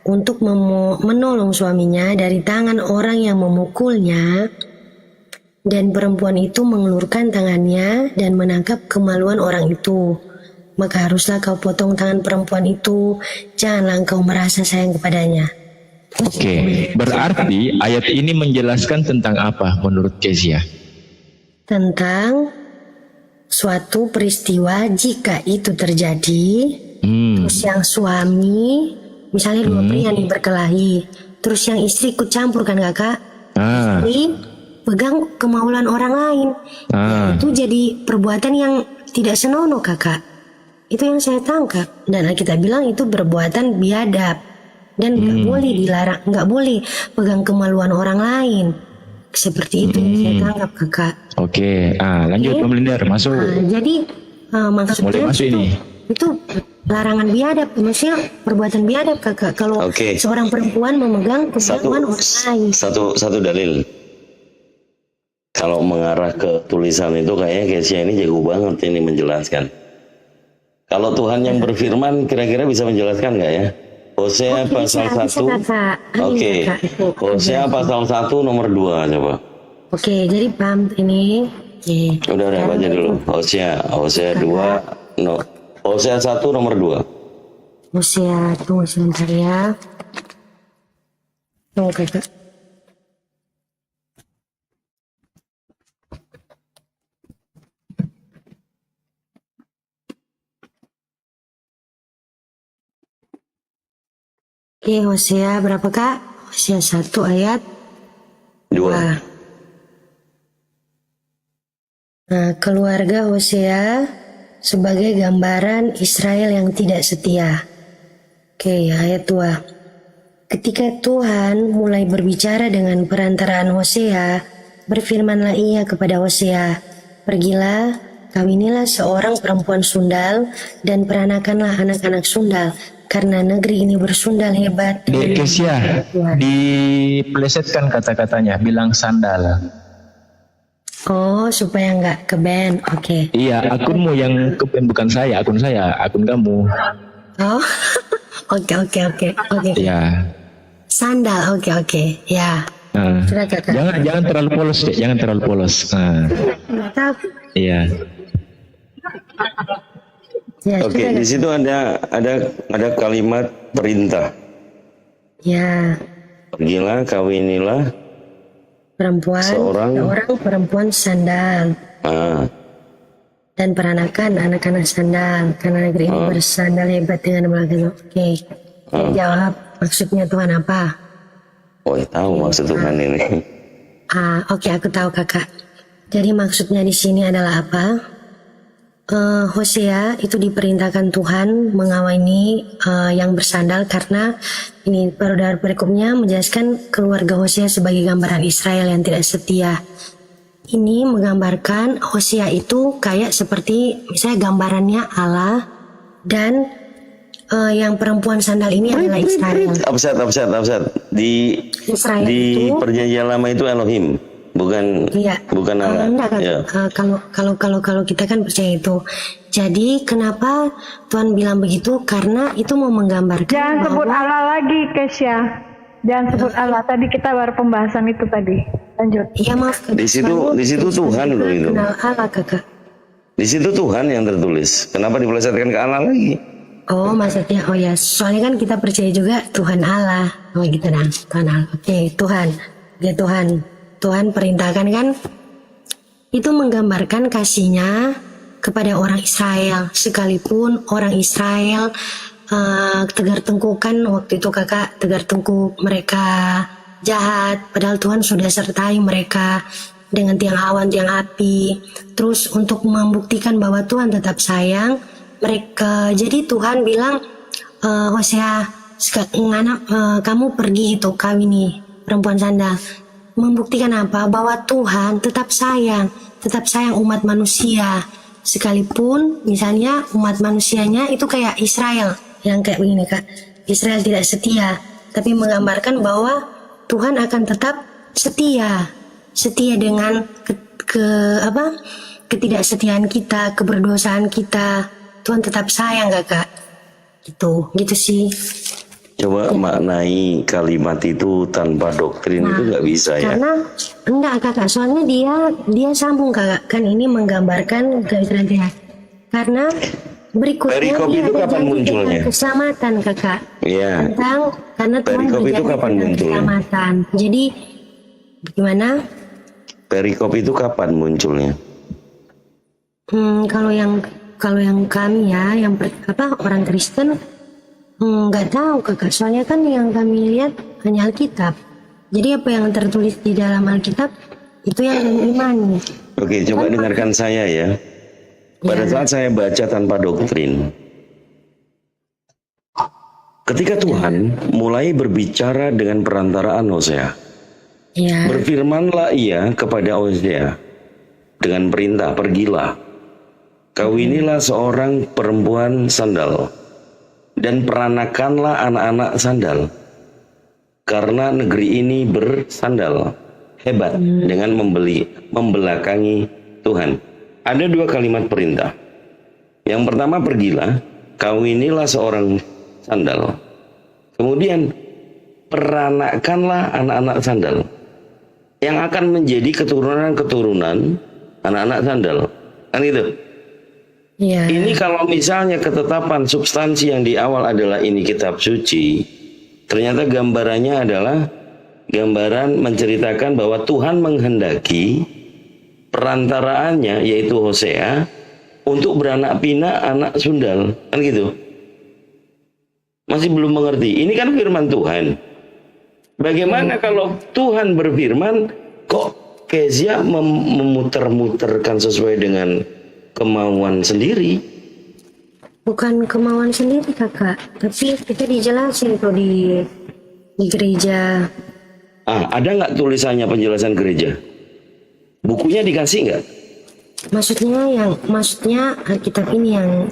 untuk menolong suaminya dari tangan orang yang memukulnya, dan perempuan itu mengelurkan tangannya dan menangkap kemaluan orang itu, maka haruslah kau potong tangan perempuan itu, janganlah engkau merasa sayang kepadanya. Oke, berarti ayat ini menjelaskan tentang apa menurut Kezia? Tentang suatu peristiwa jika itu terjadi, terus yang suami, misalnya dua pria nih berkelahi, terus yang istri ikut campur kan kakak, istri pegang kemaluan orang lain, ya, itu jadi perbuatan yang tidak senonoh kakak. Itu yang saya tangkap, dan kita bilang itu perbuatan biadab. Dan nggak boleh dilarang, nggak boleh pegang kemaluan orang lain. Seperti itu yang saya tangkap kakak. Oke, lanjut Pak Melinda, masuk. Jadi maksudnya Mulai masuk ini. itu larangan biadab, maksudnya perbuatan biadab kakak. Kalau Oke. seorang perempuan memegang kemaluan orang lain. Satu dalil. Kalau mengarah ke tulisan itu kayaknya Kesia ini jago banget ini menjelaskan. Kalau Tuhan yang berfirman kira-kira bisa menjelaskan nggak ya? Hosea pasal 1. Oke. Hosea pasal 1 nomor 2 coba. Oke, jadi paham ini. Oke. Udah baca dulu. Hosea 2 Hosea 1 nomor 2. Hosea, tunggu sebentar ya. Tunggu kakak. Oke, Hosea berapa kak? Hosea 1 ayat 2. Nah, keluarga Hosea sebagai gambaran Israel yang tidak setia. Oke, ayat 2. Ketika Tuhan mulai berbicara dengan perantaraan Hosea, berfirmanlah ia kepada Hosea, pergilah, kawinilah seorang perempuan sundal dan peranakanlah anak-anak sundal, karena negeri ini bersundal hebat. Dek Kesia, diplesetkan kata-katanya, bilang sandal. Oh, supaya nggak ke band. Oke. Iya, akunmu yang bukan saya, akun kamu. Oh, oke. Iya. Sandal, oke. Ya. Sudah kakak. Jangan terlalu polos, Dek. Jangan terlalu polos. Mantap. Iya. Ya, Oke, sudah, di situ ada kalimat perintah. ya. Pergilah, kawinilah Perempuan, seorang perempuan sandal dan peranakan anak-anak sandal, karena negeri ini bersandal hebat dengan melakukan. Oke. Jawab maksudnya Tuhan apa? Oh, tahu maksud Tuhan ini. Oke, aku tahu kakak. Jadi maksudnya di sini adalah apa? Hosea itu diperintahkan Tuhan mengawini yang bersandal, karena ini pada perikopnya menjelaskan keluarga Hosea sebagai gambaran Israel yang tidak setia. Ini menggambarkan Hosea itu kayak seperti misalnya gambarannya Allah, dan yang perempuan sandal ini adalah Israel. Absat. Israel Di itu perjanjian lama itu Elohim, bukan iya. bukan Allah. Enggak, Kak. Ya. Kalau kita kan percaya itu. Jadi kenapa Tuhan bilang begitu? Karena itu mau menggambarkan Jangan sebut bahwa Allah lagi, Kesya. Jangan sebut Allah. Tadi kita baru pembahasan itu tadi. Lanjut. ya maaf. Kak. Di situ Tuhan loh itu. Kenal Allah, Kakak. Di situ Tuhan yang tertulis. Kenapa dipelesetkan ke Allah lagi? Oh, maksudnya ya. Soalnya kan kita percaya juga Tuhan Allah. Oh gitu nah. Tuhan Allah. Oke, Tuhan. Oke, Tuhan perintahkan kan itu menggambarkan kasihnya kepada orang Israel, sekalipun orang Israel tegar tengkukan waktu itu Kakak, tegar tengkuk mereka jahat, padahal Tuhan sudah sertai mereka dengan tiang awan, tiang api. Terus untuk membuktikan bahwa Tuhan tetap sayang mereka, jadi Tuhan bilang, Hosea, kamu pergi itu kawini perempuan sandal. Membuktikan apa? Bahwa Tuhan tetap sayang umat manusia. Sekalipun misalnya umat manusianya itu kayak Israel yang kayak begini Kak, Israel tidak setia, tapi menggambarkan bahwa Tuhan akan tetap setia dengan ketidaksetiaan kita, keberdosaan kita. Tuhan tetap sayang Kakak, gitu sih. Coba maknai kalimat itu tanpa doktrin itu nggak bisa ya. Karena enggak Kakak, soalnya dia sambung Kakak, kan ini menggambarkan kebesaran. Karena berikutnya Perikop dia itu ada kapan janji munculnya? tentang keselamatan Kakak. Iya. Karena Tuhan Perikop itu berjanji kapan tentang munculnya? keselamatan. Jadi gimana? Perikop itu kapan munculnya? Kalau yang kami ya, yang orang Kristen nggak tahu Kakak. Soalnya kan yang kami lihat hanya Alkitab. Jadi apa yang tertulis di dalam Alkitab itu yang kami imani. Oke, coba dengarkan saya ya. Pada saat saya baca tanpa doktrin, ketika Tuhan mulai berbicara dengan perantaraan Hosea, Ya. berfirmanlah ia kepada Hosea dengan perintah, pergilah, kawinilah seorang perempuan sandal, dan peranakanlah anak-anak sandal, karena negeri ini bersandal hebat dengan membelakangi Tuhan. Ada dua kalimat perintah. Yang pertama, pergilah, kawinilah seorang sandal. Kemudian peranakanlah anak-anak sandal yang akan menjadi keturunan anak-anak sandal. Kan itu. Ya. Ini kalau misalnya ketetapan substansi yang di awal adalah ini kitab suci, ternyata gambarannya adalah gambaran menceritakan bahwa Tuhan menghendaki perantaraannya, yaitu Hosea, untuk beranak pinak anak sundal. Kan gitu. Masih belum mengerti. Ini kan firman Tuhan. Bagaimana kalau Tuhan berfirman, kok Kezia memutar-mutarkan sesuai dengan kemauan sendiri? Bukan kemauan sendiri Kakak, tapi kita dijelasin tuh di gereja. Ada nggak tulisannya penjelasan gereja? Bukunya dikasih nggak? Maksudnya Alkitab ini yang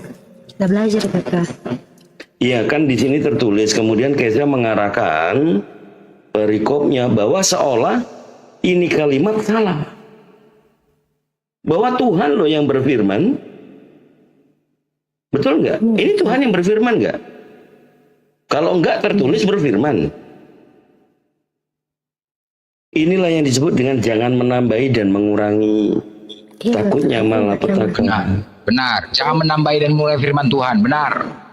kita belajar Kakak. Iya kan di sini tertulis, kemudian Kezia mengarahkan perikopnya bahwa seolah ini kalimat salah. Bahwa Tuhan loh yang berfirman. Betul nggak? Ini Tuhan yang berfirman nggak? Kalau nggak tertulis berfirman. Inilah yang disebut dengan jangan menambahi dan mengurangi. Takutnya malah petaka. Benar, jangan menambahi dan mulai firman Tuhan. Benar.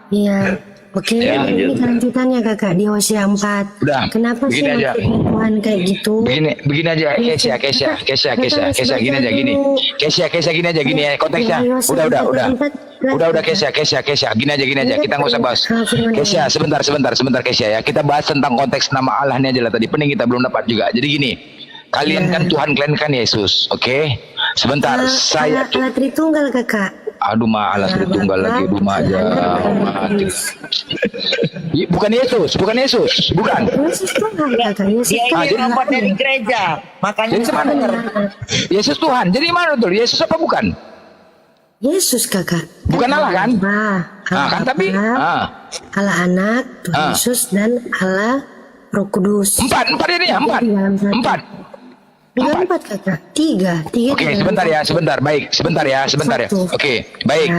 Iya. Oke, Ya, ini kelanjutannya Kakak di Hosea 4. Udah, Kenapa sih begini aja. maksud Tuhan kayak gitu? Begini aja, Kesia, gini aja, gini. Kesia, gini aja, gini ya, konteksnya. Udah, Kesia, gini aja, kita nggak usah bahas. Kesia, sebentar, Kesia ya. Kita bahas tentang konteks nama Allah ini aja lah tadi. Pening kita belum dapat juga. Jadi gini, kalian kan Tuhan, kalian kan Yesus, oke? Sebentar, saya. Allah Tritunggal Kakak. Aduh, Allah Tritunggal lagi, rumah aja. Bukan Yesus, bukan. Yesus Tuhan Kakak. Yesus Dia Tuhan. ini rapat dari gereja. Makanya Jadi mana? Yesus Tuhan. Jadi mana tuh? Yesus apa bukan? Yesus kakak. Bukan Allah kan? Allah kan tapi Allah Anak, Tuhan Yesus dan Allah Roh Kudus. empat ini ya, empat. Bukan empat kakak, tiga. Oke, sebentar ya, sebentar ya. Oke, baik.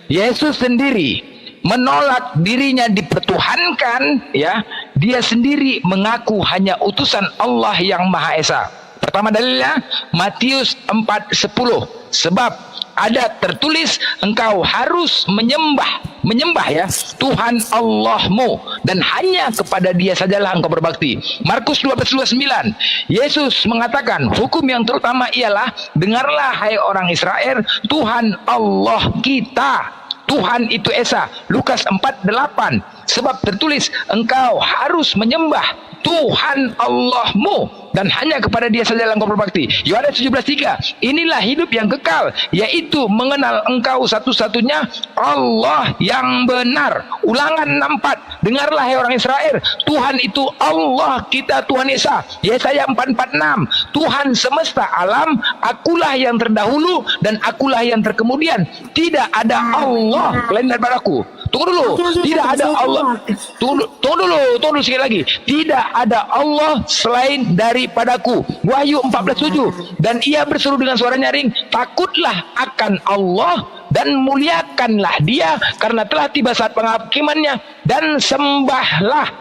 Yesus sendiri menolak dirinya dipertuhankan, ya. Dia sendiri mengaku hanya utusan Allah yang Maha Esa. Pertama dalilnya Matius 4:10. Sebab ada tertulis engkau harus menyembah ya Tuhan Allahmu dan hanya kepada Dia sajalah engkau berbakti. Markus 12:29. Yesus mengatakan hukum yang terutama ialah dengarlah hai orang Israel, Tuhan Allah kita Tuhan itu Esa. Lukas 4:8. Sebab tertulis engkau harus menyembah Tuhan Allahmu dan hanya kepada Dia saja engkau berbakti. Yohanes 17:3. Inilah hidup yang kekal, yaitu mengenal engkau satu-satunya Allah yang benar. Ulangan 6:4. Dengarlah hai orang Israel, Tuhan itu Allah kita Tuhan Esa. Yesaya 4:46. Tuhan semesta alam, akulah yang terdahulu dan akulah yang terkemudian. Tidak ada Allah lain daripadaku. Tunggu dulu. Tidak ada Allah. Tunggu dulu sekali lagi. Tidak ada Allah selain daripadaku. Wahyu 14:7. Dan ia berseru dengan suara nyaring, takutlah akan Allah dan muliakanlah Dia karena telah tiba saat penghakimannya, dan sembahlah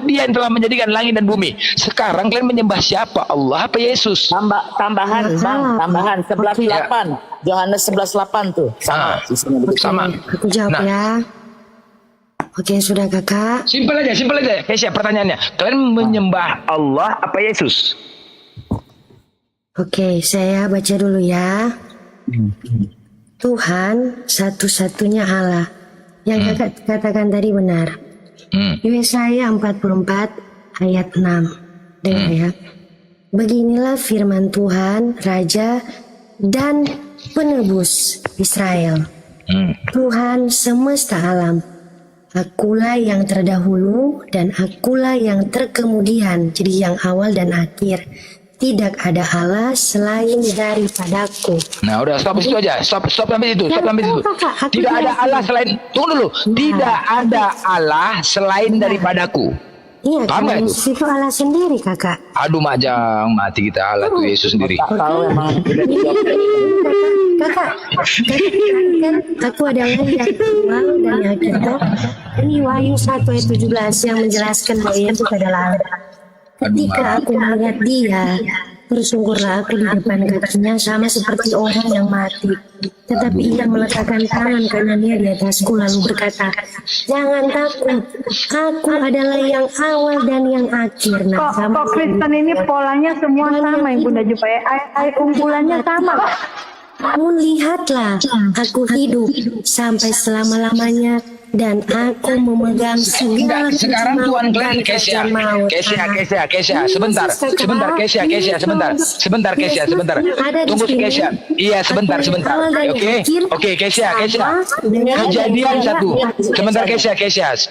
Dia yang telah menjadikan langit dan bumi. Sekarang kalian menyembah siapa? Allah apa Yesus? Tambahan 11:8. Yohanes 11:8 tuh. Sama. Aku jawab ya. Oke, sudah kakak. Simpel aja. Kesya, pertanyaannya. Kalian menyembah Allah apa Yesus? Oke, saya baca dulu ya. Tuhan satu-satunya Allah. Yang kakak katakan tadi benar. Yesaya 44 ayat 6. Dengar ya. Beginilah firman Tuhan, Raja dan Penebus Israel. Tuhan semesta alam. Akulah yang terdahulu dan akulah yang terkemudian. Jadi yang awal dan akhir. Tidak ada Allah selain daripadaku. Nah, udah stop situ aja. Stop sampai itu. Tidak ada Allah selain. Tunggu dulu. Tidak ada Allah selain daripadaku. Iya, Paham karena nggak itu? Yesus itu Allah sendiri kakak. Aduh Majang, mati kita Allah tuh Yesus sendiri. Kalau emang Kakak, kan aku adalah yang awal dan yang akhir. Ini Wahyu 1 ayat 17 yang menjelaskan bahwa Yesus adalah Allah. Ketika aku melihat Dia, bersungkurlah aku di depan kakinya sama seperti orang yang mati. Tetapi Ia meletakkan tangan kanannya di atasku lalu berkata, jangan takut, aku adalah yang awal dan yang akhir. Nah, Kok Kristen ini polanya semua sama yang Bunda Jupa ya? Ayat unggulannya sama. namun lihatlah, aku hidup sampai selama-lamanya dan aku memegang segala Sekarang Tuhan kalian Kesya, sebentar Kesya, sebentar. Tunggu Kesya. Iya, sebentar. Oke, Kesya. Kejadian 1. Sebentar Kesya.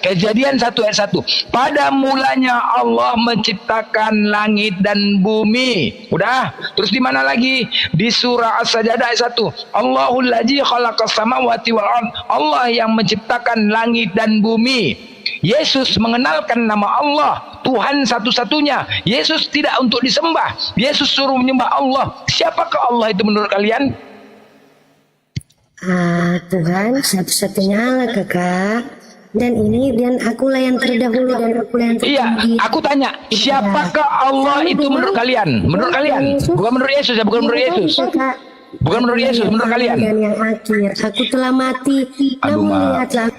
Kejadian 1 ayat 1. Pada mulanya Allah menciptakan langit dan bumi. Udah. Terus di mana lagi? Di surah As-Sajdah ayat 1. Allahul ladzi khalaqas samawati wal ard. Allah yang menciptakan langit dan bumi. Yesus mengenalkan nama Allah, Tuhan satu-satunya. Yesus tidak untuk disembah. Yesus suruh menyembah Allah. Siapakah Allah itu menurut kalian? Tuhan satu-satunya Allah kakak. Dan akulah yang terdahulu dan akulah yang Iya, terkemudian. aku tanya, siapakah Allah itu menurut kalian? Menurut kalian? Bukan menurut Yesus ya, bukan menurut Yesus. Bukan menurut Yesus, menurut kalian. Dan yang akhir, aku telah mati. Aduh, Namun Ma. lihatlah,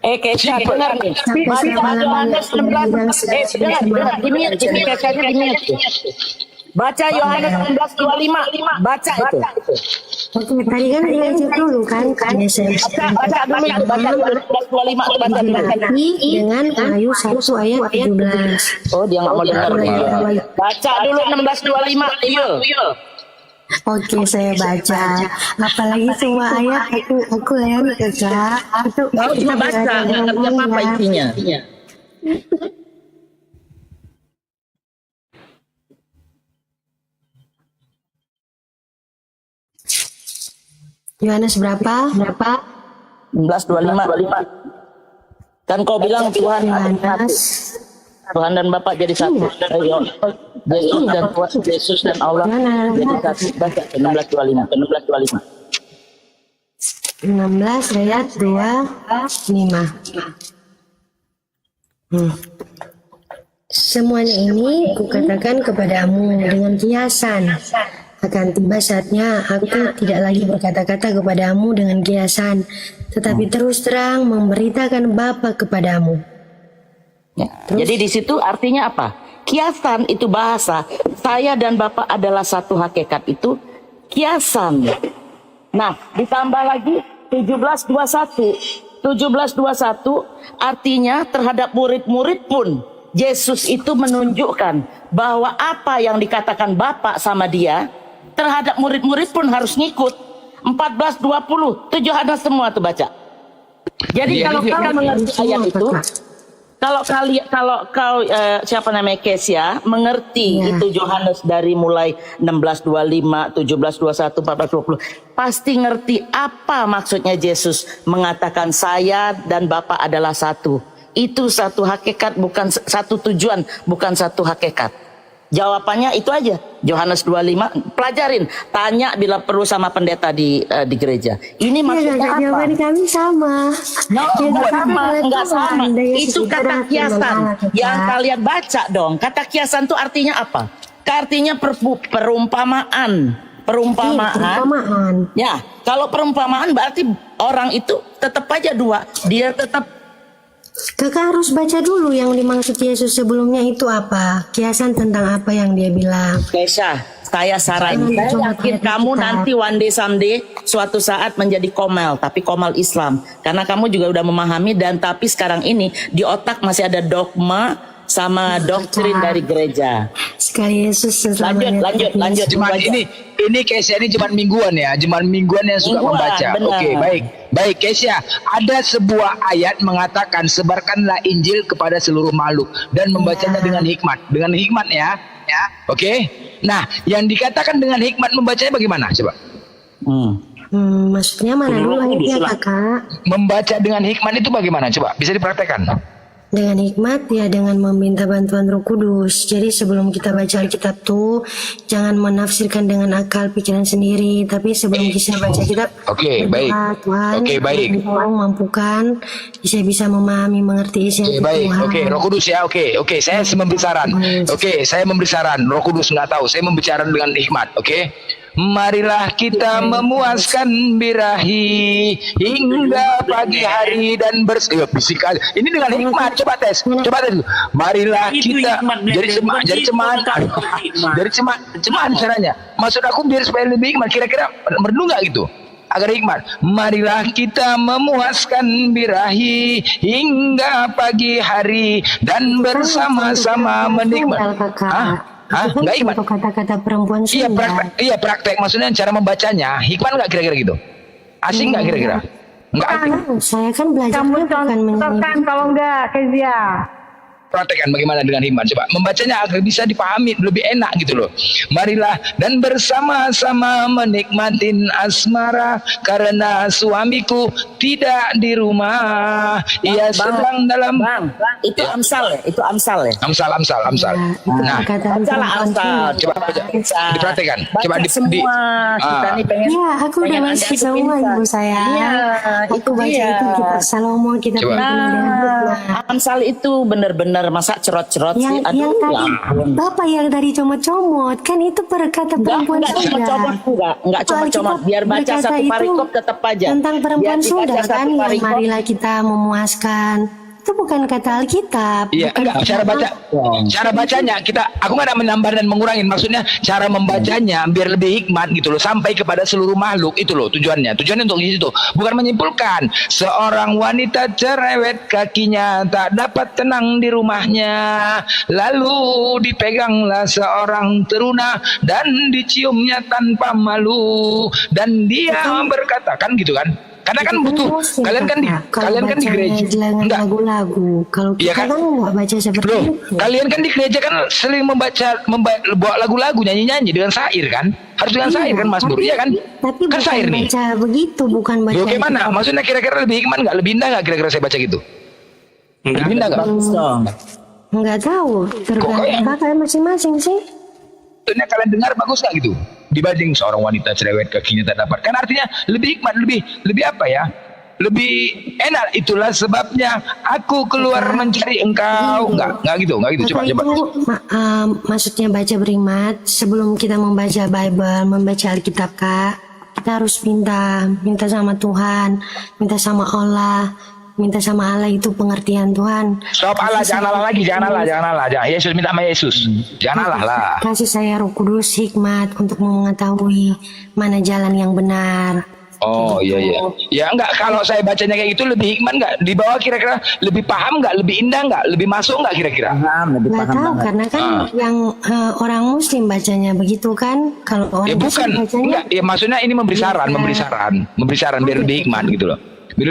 Kesya dengar nih. Baca Yohanes 16. Dengar, di-mute Kesyanya di-mute. Baca Yohanes 16:25. Baca itu. oke, tadi kan diajak dulu kan, saya Baca dulu itu, baca 16:25 baca dulu. dengan Wahyu 1 ayat 17. Oh, dia nggak mau dengar. Baca dulu 16:25. Iya. Oke, saya baca. Apalagi semua ayat aku yang kakak. Mau cuma baca, nggak ngerti apa-apa intinya. Yohanes berapa? 16:25. Kan kau bilang Tuhan Yohanes. Tuhan dan Bapa jadi satu. Yesus dan Tuhan, Yesus dan Allah jadi satu. Baca 16:25. 16 ayat 25. Semuanya ini kukatakan kepadamu dengan kiasan. Akan tiba saatnya aku tidak lagi berkata-kata kepadamu dengan kiasan, tetapi terus terang memberitakan Bapa kepadamu. Ya. Jadi di situ artinya apa? Kiasan itu bahasa saya dan Bapa adalah satu hakikat, itu kiasan. Nah, ditambah lagi 17:21 artinya terhadap murid-murid pun Yesus itu menunjukkan bahwa apa yang dikatakan Bapa sama dia terhadap murid-murid pun harus ngikut. 14:20 itu Yohanes semua tuh baca. Jadi kalau kalian mengerti ayat itu, kalau kau siapa namanya Kesia mengerti itu Yohanes dari mulai 16:25, 17:21, 14:20, pasti ngerti apa maksudnya Yesus mengatakan saya dan Bapa adalah satu. Itu satu hakikat, bukan satu tujuan, bukan satu hakikat. Jawabannya itu aja. Yohanes 25, pelajarin, tanya bila perlu sama pendeta di gereja. Ini maksudnya apa? Jawaban kami sama. Enggak sama. Itu kata kiasan yang kalian baca dong. Kata kiasan itu artinya apa? Artinya perumpamaan. Perumpamaan. Ya, kalau perumpamaan berarti orang itu tetap aja dua. Dia tetap. Kakak harus baca dulu yang dimaksud Yesus sebelumnya itu apa. Kiasan tentang apa yang dia bilang. Kesha, saya saranin, saya yakin kamu nanti one day someday suatu saat menjadi komel, tapi komel Islam, karena kamu juga udah memahami. Dan tapi sekarang ini di otak masih ada dogma sama doktrin dari gereja. Sekali Yesus Lanjut. Cuman ini Kesia ini cuman mingguan ya, cuman mingguan yang suka membaca. Oke, baik Kesia, ada sebuah ayat mengatakan sebarkanlah Injil kepada seluruh makhluk dan membacanya dengan hikmat ya. Oke. Nah, yang dikatakan dengan hikmat membacanya bagaimana? Coba. Maksudnya mana dulu ayatnya Kakak? Membaca dengan hikmat itu bagaimana? Coba, bisa dipraktekkan. Dengan hikmat ya dengan meminta bantuan Roh Kudus. Jadi sebelum kita baca Alkitab tuh jangan menafsirkan dengan akal pikiran sendiri, tapi sebelum kita baca kitab berdoa, Tuhan, tolong mampukan saya bisa memahami mengerti isi Tuhan. Roh Kudus ya. Oke, saya memberi saran. Saya memberi saran. Roh Kudus nggak tahu. Saya membicara dengan hikmat. Marilah kita memuaskan birahi hingga pagi hari dan bersikap. Ini dengan hikmat. Coba tes. Marilah kita jadi cemahan caranya. Maksud aku biar supaya lebih hikmat. Kira-kira merdu nggak gitu? Agar hikmat. Marilah kita memuaskan birahi hingga pagi hari dan bersama-sama menikmati. Enggak hikmat. Kata-kata perempuan Sunda. Iya praktek. Maksudnya cara membacanya hikmat nggak kira-kira gitu? Asing nggak kira-kira? Nggak asing. Saya kan belajarnya bukan menyanyi. Kalau enggak Kezia. Praktekkan bagaimana dengan hikmat. Coba membacanya agar bisa dipahami lebih enak gitu loh. Marilah dan bersama-sama menikmatin asmara karena suamiku tidak di rumah. Ia sedang dalam. Itu Amsal ya? Amsal. Nah, Amsal. Coba dipraktekkan. Coba semua. Kita nih pengen. Iya, aku udah masih semua ibu saya. Iya, aku baca itu kita Salomo kita. Amsal itu benar-benar masa cerot-cerot sih. Yang tadi Bapak yang dari comot-comot kan itu perkata perempuan Sunda. Enggak comot-comot. Biar baca satu parikop tetap aja. Tentang perempuan Sunda kan yang marilah kita memuaskan. Itu bukan kata Alkitab. Iya, enggak. Cara bacanya aku nggak ada menambah dan mengurangi. Maksudnya cara membacanya biar lebih hikmat gitu loh, sampai kepada seluruh makhluk itu loh tujuannya. Tujuannya untuk itu, bukan menyimpulkan seorang wanita cerewet kakinya tak dapat tenang di rumahnya, lalu dipeganglah seorang teruna dan diciumnya tanpa malu dan dia berkata kan gitu kan. Karena kan butuh kalian kan di gereja enggak lagu-lagu. Kalau kita kan enggak baca seperti itu. Kalian kan di gereja kan sering bawa lagu-lagu, nyanyi-nyanyi dengan syair kan? Harus dengan syair kan Mas Bur, iya kan? Tapi Kan bukan syair nih. baca begitu, bukan baca. Loh, gimana? Maksudnya kira-kira lebih hikmat nggak? Lebih indah nggak kira-kira saya baca gitu? Lebih indah nggak? Bagus dong. Enggak tahu, tergantung kakak masing-masing sih. Maksudnya kalian dengar bagus nggak gitu? Dibanding seorang wanita cerewet kakinya tak dapat. Kan artinya lebih hikmat, lebih apa ya? Lebih enak. Itulah sebabnya aku keluar mencari engkau. Nggak gitu. Coba. Kakak itu maksudnya baca berimat. Sebelum kita membaca Bible, membaca Alkitab Kak, kita harus minta sama Tuhan, minta sama Allah. Minta sama Allah itu pengertian Tuhan. Stop Allah, jangan Allah lagi, jangan Allah. Jangan Yesus, minta sama Yesus. Jangan Allah lah. Kasih saya Roh Kudus hikmat untuk mengetahui mana jalan yang benar. Oh iya. Ya enggak, kalau saya bacanya kayak gitu lebih hikmat enggak? Di bawah kira-kira lebih paham enggak? Lebih indah enggak? Lebih masuk enggak kira-kira? Nggak tahu karena kan yang orang Muslim bacanya begitu kan. Kalau orang Ya bukan, Muslim bacanya enggak. Ya maksudnya ini memberi saran biar lebih hikmat gitu loh. Biar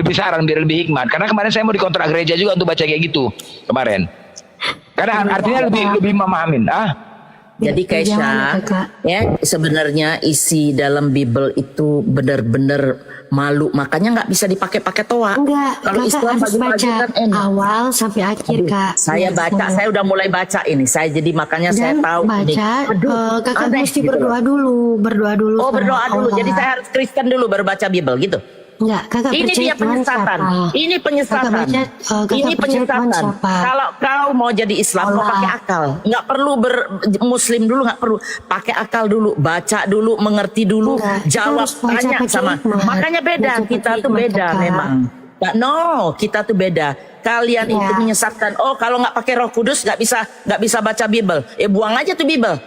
lebih hikmat. Karena kemarin saya mau dikontrak gereja juga untuk baca kayak gitu kemarin. Karena artinya lebih memahamin. Jadi Keisha, ya sebenarnya isi dalam Bible itu benar-benar malu, makanya nggak bisa dipakai toa. enggak. Kalau Kakak Islam harus pagi-pagi baca kan enak. awal sampai akhir Kak. Saya baca, saya udah mulai baca ini. Saya jadi makanya saya Dan tahu ini. baca, kakak aneh mesti gitu berdoa dulu. Oh, sama berdoa dulu. Allah. Jadi saya harus Kristen dulu baru baca Bible gitu. Enggak, kakak Ini percaya dia Tuhan penyesatan. siapa? Ini penyesatan. Kakak Ini percaya Tuhan penyesatan. siapa? Kalau kau mau jadi Islam, kau Allah. pakai akal. Nggak perlu Muslim dulu, nggak perlu. Pakai akal dulu, baca dulu, mengerti dulu, Enggak, kita jawab, harus baca tanya pakai sama. hikmat. Makanya beda. Baca Kita pakai tuh hikmat, beda Kakak. memang. No, kita tuh beda. Kalian Ya. itu menyesatkan. Oh, kalau nggak pakai Roh Kudus nggak bisa baca Bible. Buang aja tuh Bible.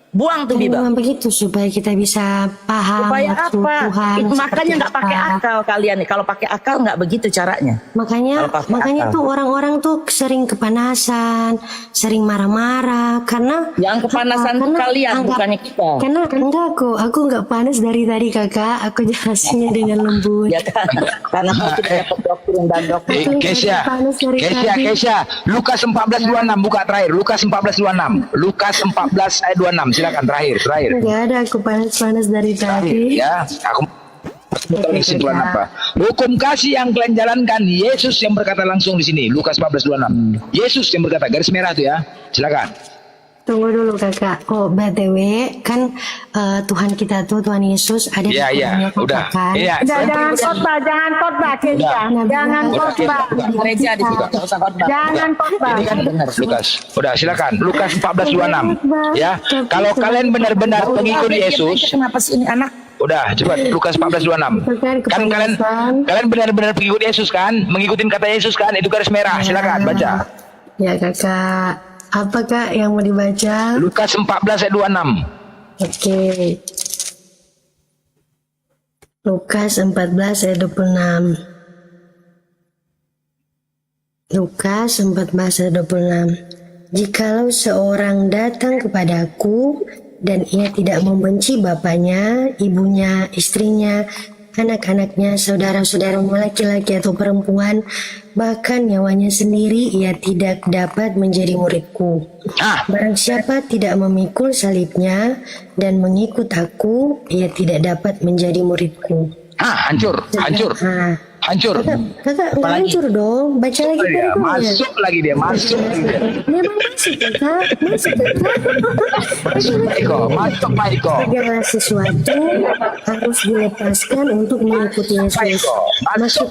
Buang tuh Bible. Memang begitu supaya kita bisa paham Supaya maksud apa? Tuhan. Makanya seperti nggak pakai apa. akal kalian nih. Kalau pakai akal nggak begitu caranya. Makanya Kalau pakai makanya akal. tuh orang-orang tuh sering kepanasan, sering marah-marah karena Yang kepanasan karena kalian, anggap- bukannya kita. Karena enggak kok, aku nggak panas dari tadi Kakak, aku jelasinnya dengan lembut. Ya kan? Karena kau sudah dapat doktrin dan doktrin. Keisha, Lukas 14:26 buka terakhir. Lukas 14:26. Lukas 14 ayat 26. Silakan terakhir. Enggak ada, aku panas-panas dari tadi. Ya, aku tahu kesimpulan apa. Hukum kasih yang kalian jalankan, Yesus yang berkata langsung di sini. Lukas 14:26. Yesus yang berkata, garis merah tuh ya. Silakan. Tunggu dulu Kakak. Oh, BTW kan Tuhan kita tuh Tuhan Yesus ada di Iya, Qur'annya, udah. Kakak, kan? Iya. Jangan khotbah, Keisha. Jangan khotbah. Gereja di situ, nggak usah khotbah. Jangan khotbah. Ini kan Lukas. Udah silakan. Lukas 14:26. Ya. Kalau kalian benar-benar pengikut Yesus, Kenapa sih ini anak? udah cepat Lukas 14:26. Kan kalian benar-benar pengikut Yesus kan? Mengikutin kata Yesus kan? Itu garis merah. Silakan baca. Ya Kakak. Apa Kak yang mau dibaca? Lukas 14 ayat 26. Oke. Lukas 14 ayat 26. Lukas 14 ayat 26. Jikalau seorang datang kepadaku dan ia tidak membenci bapaknya, ibunya, istrinya, anak-anaknya, saudara-saudaramu laki-laki atau perempuan, bahkan nyawanya sendiri, ia tidak dapat menjadi muridku. Barang siapa tidak memikul salibnya dan mengikut aku, ia tidak dapat menjadi muridku. Hancur. Hancur. Kakak nggak hancur dong, baca lagi Dia paragrafnya. masuk lagi dia. Memang masuk Kakak, masuk Kakak. Masuk Pak Iko. Segala sesuatu harus dilepaskan untuk mengikuti Yesus. Masuk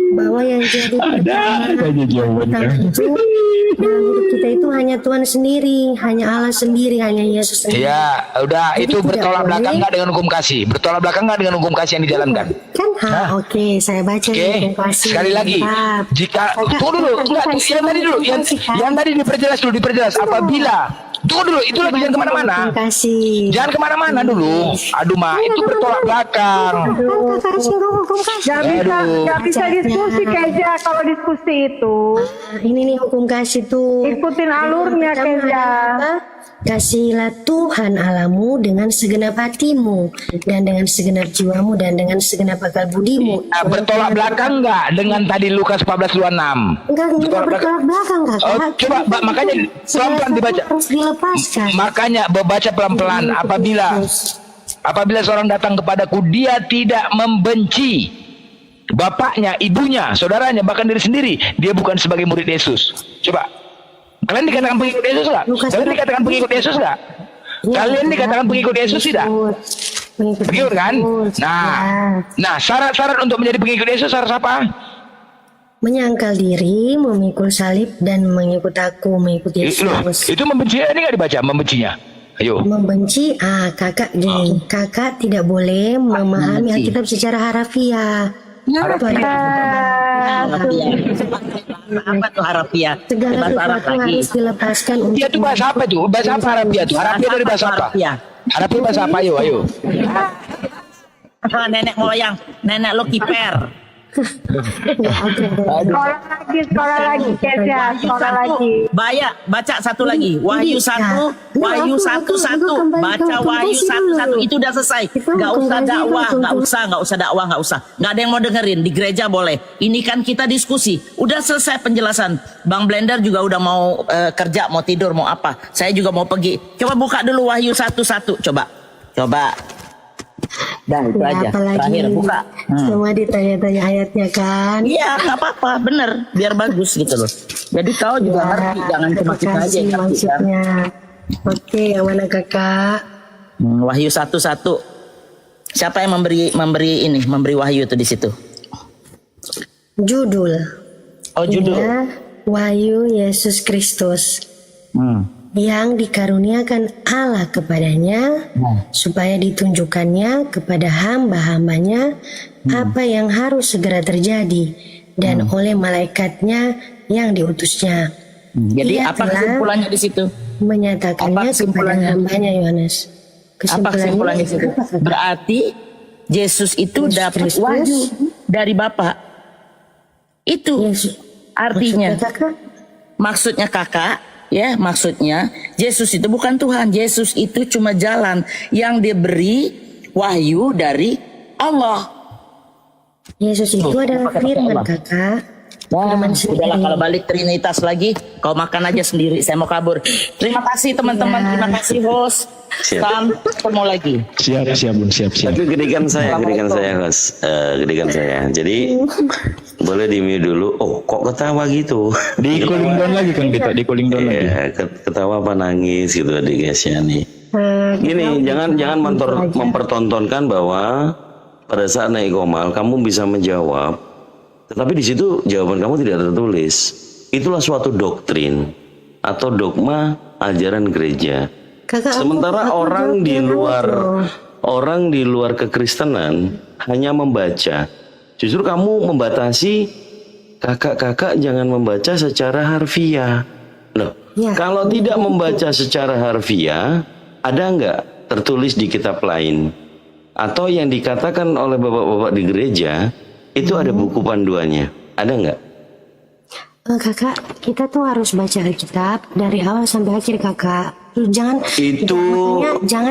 bahwa yang jadi pertama itu dalam hidup kita itu hanya Tuhan sendiri, hanya Allah sendiri, hanya Yesus sendiri. Ya, udah Jadi itu tidak bertolak boleh. belakang nggak dengan hukum kasih? Bertolak belakang nggak dengan hukum kasih yang dijalankan? Kan oke, saya baca Oke, sekali lagi. Jika tunggu dulu, enggak, yang tadi dulu, yang tadi diperjelas. Apabila tunggu dulu, itu lagi jangan kemana-mana. Terima kasih. Jangan kemana-mana dulu. Aduh Ma, itu bertolak belakang. Kakak singgung hukum kasih. Nggak bisa diskusi Keisha kalau diskusi itu. Ini nih hukum kasih tuh. Ikutin alurnya Pertama Keisha. adalah apa? kasihilah Tuhan Allahmu dengan segenap hatimu dan dengan segenap jiwamu dan dengan segenap akal budimu. Bertolak belakang nggak dengan tadi Lukas 14:26? Enggak bertolak belakang kakak. Oh, coba makanya pelan-pelan dibaca. Harus dilepaskan. Makanya baca pelan-pelan. Apabila seorang datang kepadaku, dia tidak membenci bapaknya, ibunya, saudaranya, bahkan diri sendiri, dia bukan sebagai murid Yesus. Coba. Kalian dikatakan pengikut Yesus nggak? Kalian dikatakan pengikut Yesus nggak? Kalian dikatakan pengikut Yesus tidak? Pengikut kan? Nah, syarat-syarat untuk menjadi pengikut Yesus harus apa? Menyangkal diri, memikul salib dan mengikut aku, mengikut Yesus. Itu membenci, ini nggak dibaca membencinya. Ayo. Membenci, kakak gini, kakak tidak boleh memahami Alkitab secara harafiah. Apa tuh harafiah? Segala sesuatu harus dilepaskan. Dia tuh bahasa apa tuh? Bahasa apa harafiah tuh? Harafiah dari bahasa apa? Harafiah bahasa apa? Ayo. Nenek moyang, nenek lo kiper. Sekolah lagi, Kesia, sekolah lagi. Baca satu lagi. Wahyu 1, Wahyu 1:1. Baca Wahyu 1:1. Itu udah selesai. Nggak usah dakwah, nggak usah. Nggak ada yang mau dengerin. Di gereja boleh. Ini kan kita diskusi. Udah selesai penjelasan. Bang Blender juga udah mau kerja, mau tidur, mau apa. Saya juga mau pergi. Coba buka dulu Wahyu 1:1. Coba. Dah itu aja. Terakhir buka. Semua ditanya-tanya ayatnya kan? Iya, nggak apa-apa, bener, biar bagus gitu loh. Jadi kau juga ngerti, jangan cuma kita aja yang ngerti kan. Oke, yang mana kakak? Wahyu 1:1. Siapa yang memberi wahyu itu di situ? Judul. Oh, judul. Ya, Wahyu Yesus Kristus. Yang dikaruniakan Allah kepadanya supaya ditunjukkannya kepada hamba-hambanya apa yang harus segera terjadi dan oleh malaikatnya yang diutusnya. Jadi Ia apa telah kesimpulannya di situ? menyatakannya kepada hambanya Yohanes. Apa kesimpulannya di situ? Berarti Yesus itu dapat wahyu dari Bapa. Itu artinya. Maksudnya kakak. Ya, maksudnya Yesus itu bukan Tuhan. Yesus itu cuma jalan yang diberi wahyu dari Allah. Yesus itu adalah firman kakak. Udahlah, kalau balik Trinitas lagi, kau makan aja sendiri. Saya mau kabur. Terima kasih teman-teman, terima kasih host. Sampai ketemu lagi. Siap. Tapi gedikan saya host, gedikan saya. Jadi boleh di mute dulu. Oh, kok ketawa gitu? Di cooling down lagi kan kita, di cooling down lagi. Ketawa apa nangis gitu adik Kesia nih. Gini, jangan mempertontonkan bahwa pada saat naik komal kamu bisa menjawab, tetapi di situ jawaban kamu tidak tertulis. Itulah suatu doktrin atau dogma ajaran gereja. Sementara orang di luar kekristenan hanya membaca. Justru kamu membatasi kakak-kakak jangan membaca secara harfiah. Loh, kalau tidak membaca secara harfiah, ada nggak tertulis di kitab lain? Atau yang dikatakan oleh bapak-bapak di gereja, itu ada buku panduannya. Ada nggak? Kakak, kita tuh harus baca Alkitab dari awal sampai akhir kakak. Jangan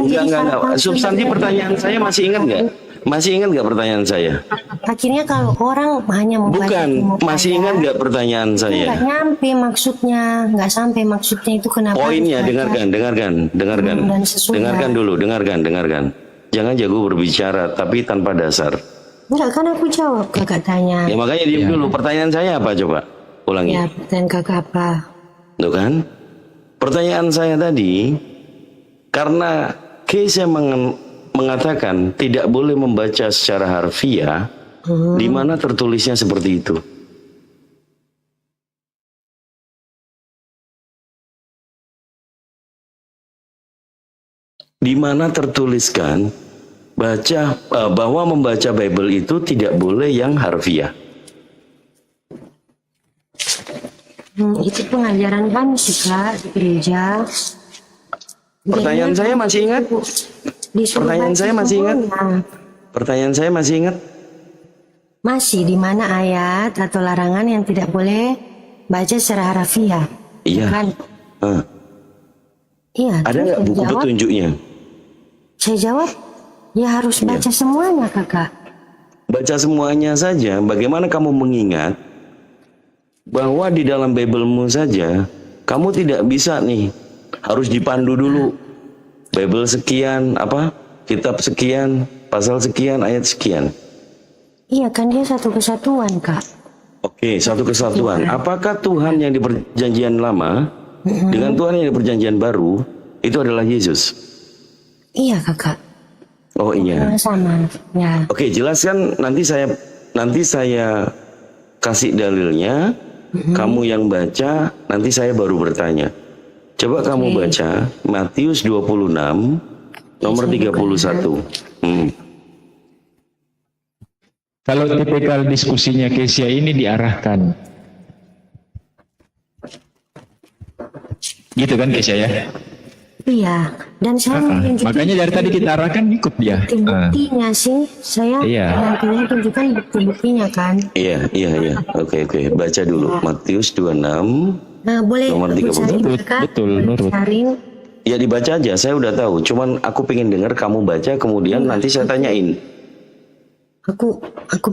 enggak. Substansi pertanyaan saya masih ingat nggak? Masih ingat nggak pertanyaan saya? Akhirnya kalau orang hanya membaca, masih ingat nggak pertanyaan saya? Nggak nyampe maksudnya, nggak sampai maksudnya itu kenapa? Poinnya dengarkan. Dengarkan dulu. Jangan jago berbicara tapi tanpa dasar. Enggak, kan aku jawab kakak tanya. Ya makanya diam dulu. Pertanyaan saya apa coba? Ulangi. Ya, pertanyaan kakak apa? Tuh kan? Pertanyaan saya tadi, karena Kesia mengatakan tidak boleh membaca secara harfiah, di mana tertulisnya seperti itu? Di mana tertuliskan bahwa membaca Bible itu tidak boleh yang harfiah? Itu pengajaran kami sih kak di gereja. Pertanyaan saya masih ingat? Pertanyaan saya masih ingat? Masih, di mana ayat atau larangan yang tidak boleh baca secara harfiah? Iya. Kan? Iya. Ada terus nggak saya buku jawab, petunjuknya? Saya jawab, ya harus baca semuanya kakak. Baca semuanya saja. Bagaimana kamu mengingat bahwa di dalam Biblemu saja kamu tidak bisa nih, harus dipandu dulu. Bible sekian, kitab sekian, pasal sekian, ayat sekian. Iya kan dia satu kesatuan kak. Oke, satu kesatuan. Apakah Tuhan yang di perjanjian lama dengan Tuhan yang di perjanjian baru itu adalah Yesus? Iya kakak. Oh iya. Sama. Ya. Oke, jelaskan nanti saya kasih dalilnya. Kamu yang baca, nanti saya baru bertanya. Coba kamu baca Matius 26 nomor 31. Kalau tipikal diskusinya Kesia ini diarahkan. Gitu kan Kesia ya? Iya. Dan saya menunjukkan Makanya dari tadi kita arahkan ikut dia. bukti-buktinya sih. Saya nantinya tunjukkan bukti-buktinya kan. Iya. Oke. Baca dulu Matius 26 Nah boleh nomor 30. Betul, nurut. Sarin. Ya dibaca aja, saya udah tahu. Cuman aku pengen dengar kamu baca, kemudian nanti saya tanyain. Aku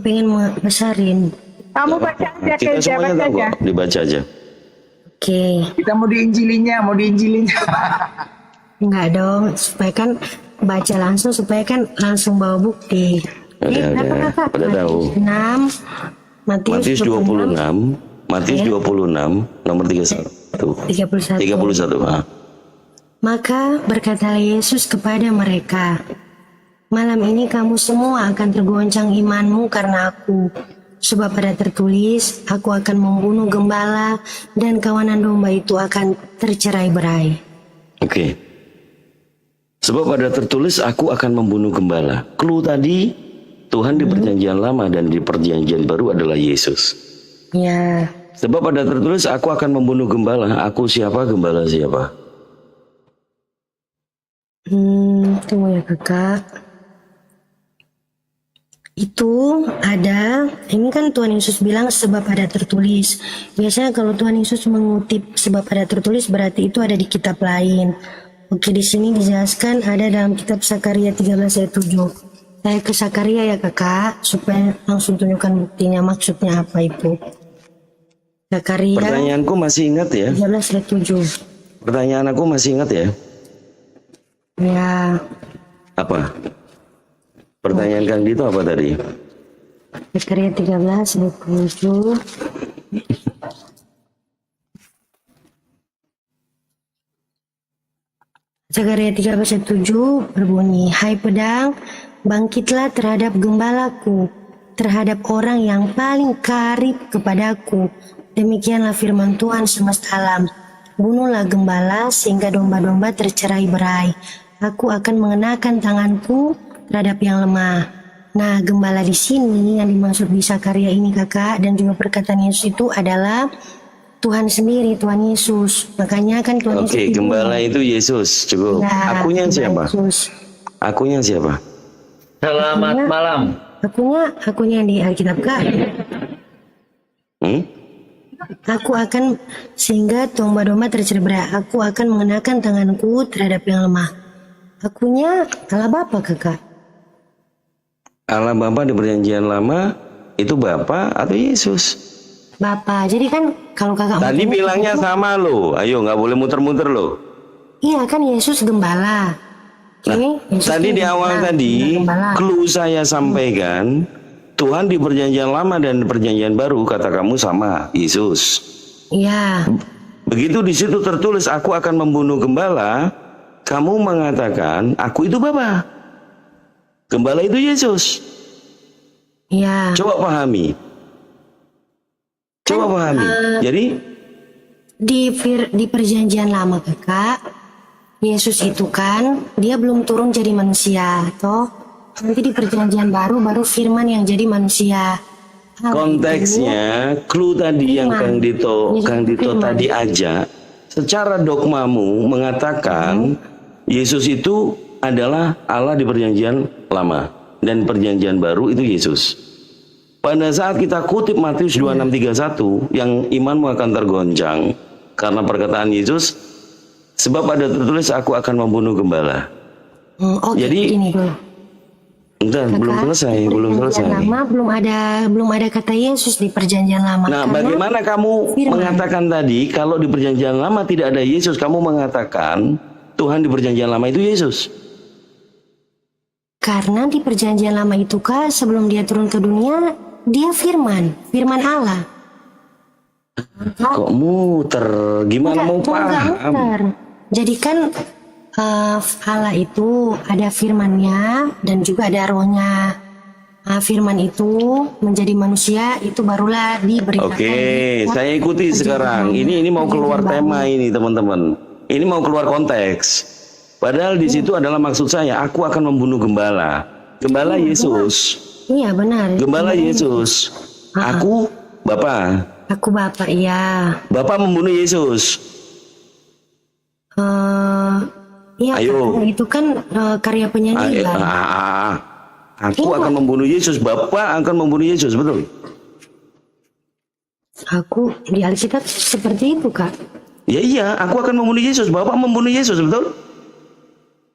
pengen besarin. Kamu baca aja, Kita Kesia, semuanya baca tahu aja. kok, dibaca aja. Oke. Kita mau diinjilinya. Enggak dong, supaya kan baca langsung, supaya kan langsung bawa bukti. Udah tahu. 6, Matius 26 nomor 31. 31. Maka berkatalah Yesus kepada mereka, malam ini kamu semua akan tergoncang imanmu karena aku. Sebab pada tertulis, aku akan membunuh gembala dan kawanan domba itu akan tercerai-berai. Oke. Sebab pada tertulis aku akan membunuh gembala. Clue tadi Tuhan di perjanjian lama dan di perjanjian baru adalah Yesus. Ya, Sebab pada tertulis aku akan membunuh gembala. Aku siapa? Gembala siapa? tunggu ya kakak. Itu ada, ini kan Tuhan Yesus bilang sebab ada tertulis. Biasanya kalau Tuhan Yesus mengutip sebab ada tertulis berarti itu ada di kitab lain. Oke, di sini dijelaskan ada dalam kitab Sakaria 13 ayat 7. Saya ke Sakaria ya kakak, supaya langsung tunjukkan buktinya maksudnya apa itu. Sakaria Pertanyaanku masih ingat ya? 13 ayat 7. Pertanyaan aku masih ingat ya? Ya, Apa? Pertanyaan Kang Dito apa tadi? Sakaria 13 ayat 7. Sakaria 13 ayat 7 berbunyi, hai pedang, bangkitlah terhadap gembalaku, terhadap orang yang paling karib kepadaku. Demikianlah firman Tuhan semesta alam. Bunuhlah gembala sehingga domba-domba tercerai-berai. Aku akan mengenakan tanganku terhadap yang lemah. Nah, gembala di sini yang dimaksud di Sakaria ini kakak, dan juga perkataan Yesus itu adalah Tuhan sendiri, Tuhan Yesus. Makanya kan Tuhan Yesus. Oke, gembala itu Yesus. Cukup. Ya, Akunya gembala siapa? Yesus. Akunya siapa? Selamat malam. Akunya yang di Alkitab kak. Aku akan sehingga domba-domba tercerai. Aku akan mengenakan tanganku terhadap yang lemah. Akunya Allah Bapa kakak. Allah Bapa di perjanjian lama itu Bapa atau Yesus? Bapa. Jadi kan kalau kakak Tadi mau- bilangnya sama lo. Ayo, nggak boleh muter-muter lo. Iya kan Yesus gembala. Oke, Yesus Tadi di awal gembala, tadi, gembala. clue saya sampaikan, Tuhan di perjanjian lama dan perjanjian baru kata kamu sama, Yesus. Iya. Begitu di situ tertulis aku akan membunuh gembala, kamu mengatakan aku itu Bapa. Gembala itu Yesus. Iya. Coba pahami. Coba pahami. Jadi Di perjanjian lama kakak, Yesus itu kan dia belum turun jadi manusia, toh nanti di perjanjian baru firman yang jadi manusia. konteksnya, clue tadi yang Kang Dito tadi aja, secara dogmamu mengatakan Yesus itu adalah Allah di perjanjian lama dan perjanjian baru itu Yesus. Pada saat kita kutip Matius 26:31 yang imanmu akan tergoncang karena perkataan Yesus, Sebab ada tertulis aku akan membunuh gembala. Oke, Jadi- begini dulu. Entar, belum selesai, Di belum perjanjian selesai. lama belum ada kata Yesus di perjanjian lama. Nah, karena bagaimana kamu firman. mengatakan tadi kalau di perjanjian lama tidak ada Yesus, kamu mengatakan Tuhan di perjanjian lama itu Yesus? Karena di perjanjian lama itu Kak, sebelum dia turun ke dunia, dia firman Allah. Kok muter? Gimana mau Enggak paham? muter. Jadi kan Allah itu ada firmannya dan juga ada rohnya. Firman itu menjadi manusia itu barulah diberitakan. Oke, saya ikuti sekarang. Ini mau keluar tema ini, teman-teman. Ini mau keluar konteks. Padahal di situ adalah maksud saya, aku akan membunuh gembala. Gembala Yesus. Iya benar. Gembala Yesus. Aku Bapak. Aku Bapak, iya. Bapak membunuh Yesus. Iya, Ayo. karena itu kan karya penyanyi. Aku akan membunuh Yesus. Bapak akan membunuh Yesus, betul? Aku di Alkitab seperti itu Kak. Ya iya, aku akan membunuh Yesus. Bapak membunuh Yesus, betul?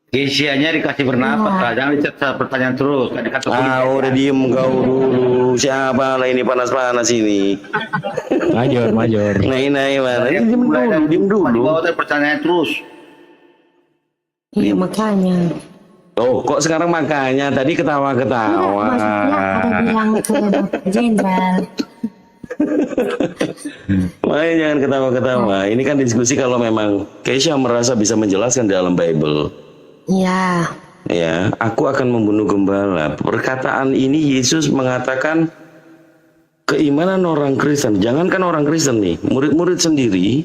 Isiannya dikasih bernapas, Iya. Kak. Jangan dicetak pertanyaan terus. Kan dikata Udah diem kau dulu. Siapa lah ini panas-panas ini? Major. Naik mana? Diem dulu. Di bawah pertanyaan terus. Iya makanya. Oh, kok sekarang makanya tadi ketawa-ketawa. Maksudnya ada bilang ke Bapak Jenderal. Makanya jangan ketawa-ketawa. Ini kan diskusi kalau memang Keisha merasa bisa menjelaskan dalam Bible. Iya. Ya, aku akan membunuh gembala. Perkataan ini Yesus mengatakan keimanan orang Kristen. Jangankan orang Kristen nih, murid-murid sendiri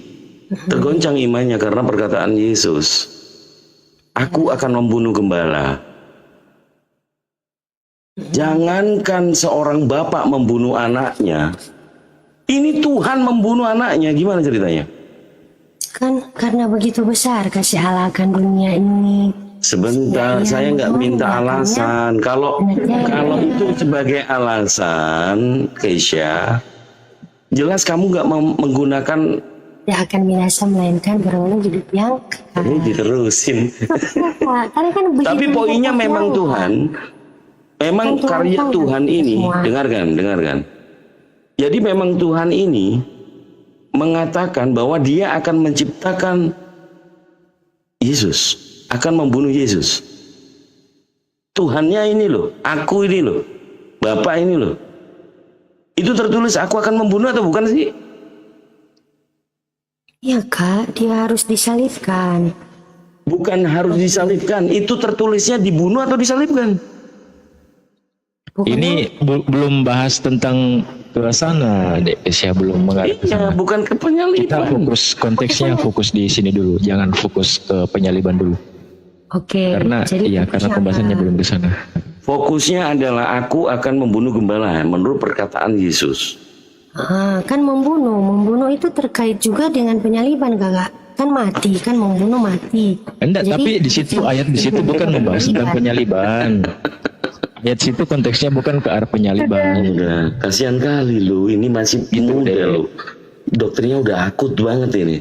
tergoncang imannya karena perkataan Yesus. Aku akan membunuh gembala. Jangankan seorang bapak membunuh anaknya. Ini Tuhan membunuh anaknya. Gimana ceritanya? Kan karena begitu besar kasih Allah akan dunia ini. Sebentar, Ya, saya nggak minta alasan. Kalau itu sebagai alasan, Keisha, jelas kamu nggak menggunakan. Tidak akan binasa melainkan beroleh hidup yang Ini diterusin. Karena kan begitu Tapi poinnya kita memang tahu. Tuhan, memang Kan Tuhan karya tahu Tuhan kita ini, semua. dengarkan. Jadi memang Tuhan ini mengatakan bahwa Dia akan menciptakan Yesus, akan membunuh Yesus. Tuhannya ini loh, aku ini loh, Bapak ini loh. Itu tertulis aku akan membunuh atau bukan sih? Iya Kak, dia harus disalibkan. Bukan harus disalibkan, itu tertulisnya dibunuh atau disalibkan. Bukan Ini belum bahas tentang ke sana, Dek. Saya belum mengarah ke Iya, sana. bukan ke Kita penyaliban. fokus konteksnya fokus di sini dulu, jangan fokus ke penyaliban dulu. Oke. Karena jadi karena fokusnya pembahasannya apa? belum ke sana. Fokusnya adalah aku akan membunuh gembala menurut perkataan Yesus. Kan membunuh itu terkait juga dengan penyaliban kakak. Kan mati, kan membunuh mati. Enggak, Jadi- tapi di situ ayat di situ bukan membahas tentang penyaliban. Ayat situ konteksnya bukan ke arah penyaliban. Udah, kasihan kali lu, ini masih muda deh. lu. Dokternya udah akut banget ini.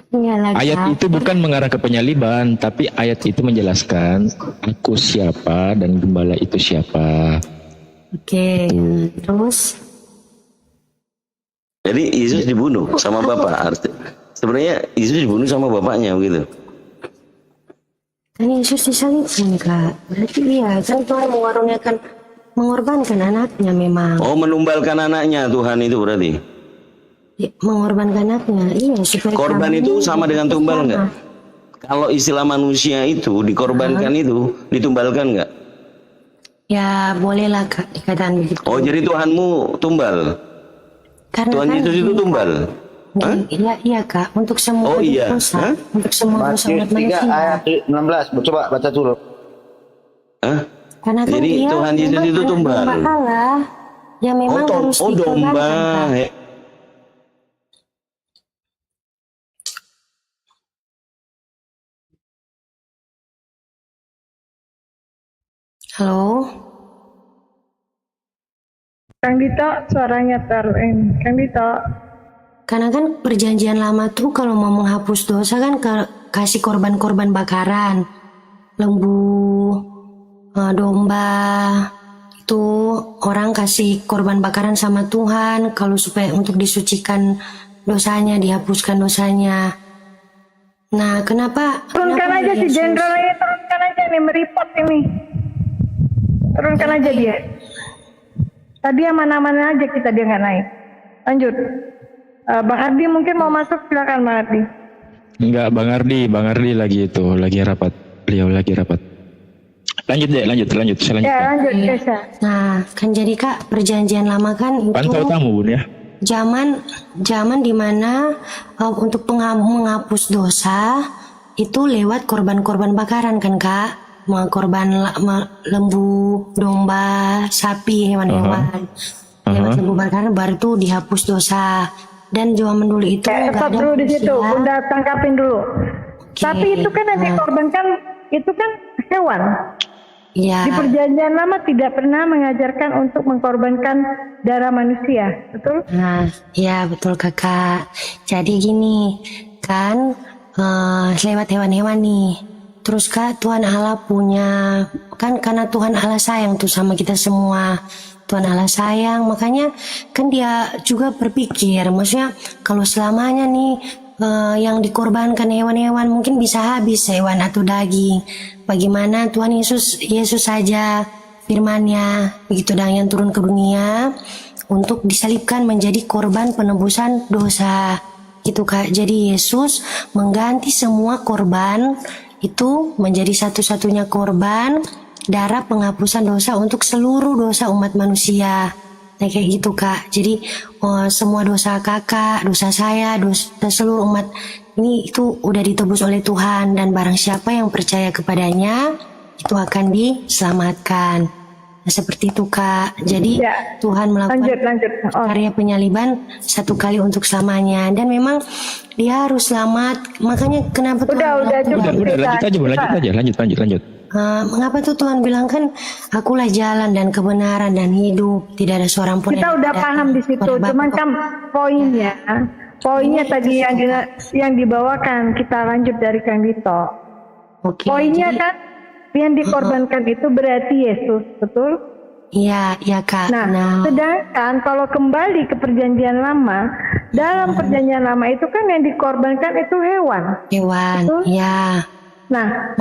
Iyalah, Ayat Kak. itu bukan mengarah ke penyaliban, tapi ayat itu menjelaskan aku siapa dan gembala itu siapa. Oke. Terus Jadi Yesus dibunuh sama bapak. Sebenarnya Yesus dibunuh sama bapaknya begitu. kan Yesus disalibkan kak. Berarti iya kan Tuhan mengorbankan anaknya memang. Oh, menumbalkan anaknya Tuhan itu berarti. Mengorbankan anaknya. Iya supaya Korban kami itu sama dengan tumbal bersama. nggak? Kalau istilah manusia itu dikorbankan itu ditumbalkan nggak? Ya bolehlah kak dikatakan begitu. Oh, jadi Tuhanmu tumbal. Karena Tuhan kan Yesus itu gini, tumbal. Hah? Iya iya kak untuk semua Oh, iya. dosa, Hah? untuk semua dosa Matius umat 3 manusia. ayat 16. Coba baca dulu. Hah? Karena kan Jadi dia Tuhan Yesus memang itu anak tumbal. domba Allah yang memang harus Oh, domba. dikorbankan, Kak. Halo, Kang Dito, suaranya Kang Dito. Karena kan perjanjian lama tuh kalau mau menghapus dosa kan kasih korban-korban bakaran, lembu, domba. Itu orang kasih korban bakaran sama Tuhan kalau supaya untuk disucikan dosanya, dihapuskan dosanya. Nah, kenapa Turunkan aja si Yesus- jenderal ini, turunkan aja nih, meripot ini. Turunkan aja dia. Tadi aman-aman aja kita, dia nggak naik. Lanjut. Bang Ardi mungkin mau masuk, silakan Bang Ardi. Enggak, Bang Ardi lagi rapat. Beliau lagi rapat. Lanjut deh, lanjut. Saya lanjutkan. Ya lanjut Kesha. Nah, kan jadi Kak, perjanjian lama kan itu Pantau tamu Bun ya. zaman dimana untuk menghapus dosa itu lewat korban-korban bakaran kan Kak, korban lembu, domba, sapi, hewan-hewan. Lewat lembu bakaran baru tuh dihapus dosa. Dan zaman dulu itu nggak Stop ada dulu di situ, manusia. Bunda tangkapin dulu. Tapi itu kan yang dikorbankan, itu kan hewan. Iya. Di perjanjian lama tidak pernah mengajarkan untuk mengkorbankan darah manusia, betul? Nah, ya betul Kakak. Jadi gini, kan lewat hewan-hewan nih. Terus Kak, Tuhan Allah punya, kan karena Tuhan Allah sayang tuh sama kita semua. Tuhan Allah sayang, makanya kan dia juga berpikir, maksudnya kalau selamanya nih yang dikorbankan hewan-hewan mungkin bisa habis hewan atau daging. Bagaimana Tuhan Yesus saja firman-Nya begitu dan yang turun ke dunia untuk disalibkan menjadi korban penebusan dosa. Gitu Kak. Jadi Yesus mengganti semua korban itu menjadi satu-satunya korban darah penghapusan dosa untuk seluruh dosa umat manusia. Nah kayak gitu Kak. Jadi semua dosa kakak, dosa saya, dosa seluruh umat ini itu udah ditebus oleh Tuhan, dan barang siapa yang percaya kepadanya itu akan diselamatkan. Nah, seperti itu Kak. Jadi Ya. Tuhan melakukan Lanjut. Oh. karya penyaliban satu kali untuk selamanya, dan memang dia harus selamat. Makanya kenapa Tuhan Udah, bilang, cukup. Udah, lanjut. mengapa tuh Tuhan bilang kan akulah jalan dan kebenaran dan hidup, tidak ada seorang pun Kita yang udah datang paham di situ, kepada Bapa cuman kan poinnya tadi yang dibawakan, kita lanjut dari Kang Dito. Oke, Poinnya jadi- kan yang dikorbankan itu berarti Yesus, betul? Iya Kak. Nah, sedangkan kalau kembali ke perjanjian lama, dalam perjanjian lama itu kan yang dikorbankan itu hewan. hewan, Betul? ya. Nah,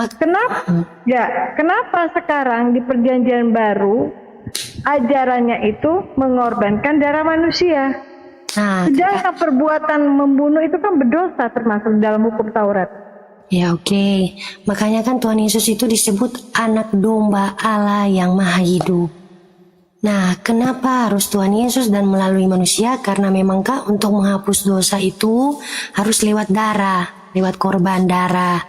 kenapa sekarang di perjanjian baru ajarannya itu mengorbankan darah manusia? Nah, Sedangkan perbuatan membunuh itu kan berdosa termasuk dalam hukum Taurat. ya oke. Makanya kan Tuhan Yesus itu disebut anak domba Allah yang maha hidup. Nah, kenapa harus Tuhan Yesus dan melalui manusia? Karena memang Kak, untuk menghapus dosa itu harus lewat darah, lewat korban darah.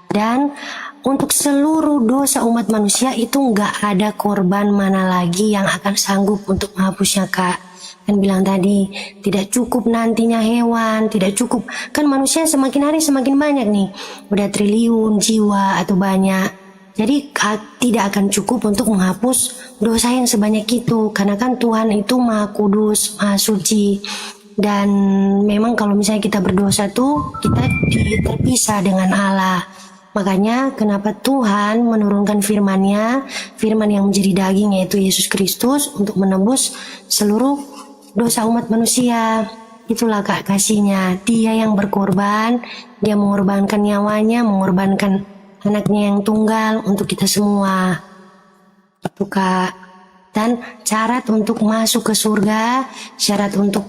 Dan untuk seluruh dosa umat manusia itu nggak ada korban mana lagi yang akan sanggup untuk menghapusnya Kak. Kan bilang tadi, tidak cukup nantinya hewan, tidak cukup. Kan manusia semakin hari semakin banyak nih. Udah triliun jiwa atau banyak. Jadi tidak akan cukup untuk menghapus dosa yang sebanyak itu. Karena kan Tuhan itu maha kudus, maha suci. Dan memang kalau misalnya kita berdosa tuh, kita terpisah dengan Allah. Makanya kenapa Tuhan menurunkan firman-Nya, firman yang menjadi daging yaitu Yesus Kristus untuk menebus seluruh dosa umat manusia. Itulah Kak kasihnya. Dia yang berkorban, dia mengorbankan nyawanya, mengorbankan anaknya yang tunggal untuk kita semua. Itu Kak. Dan syarat untuk masuk ke surga, syarat untuk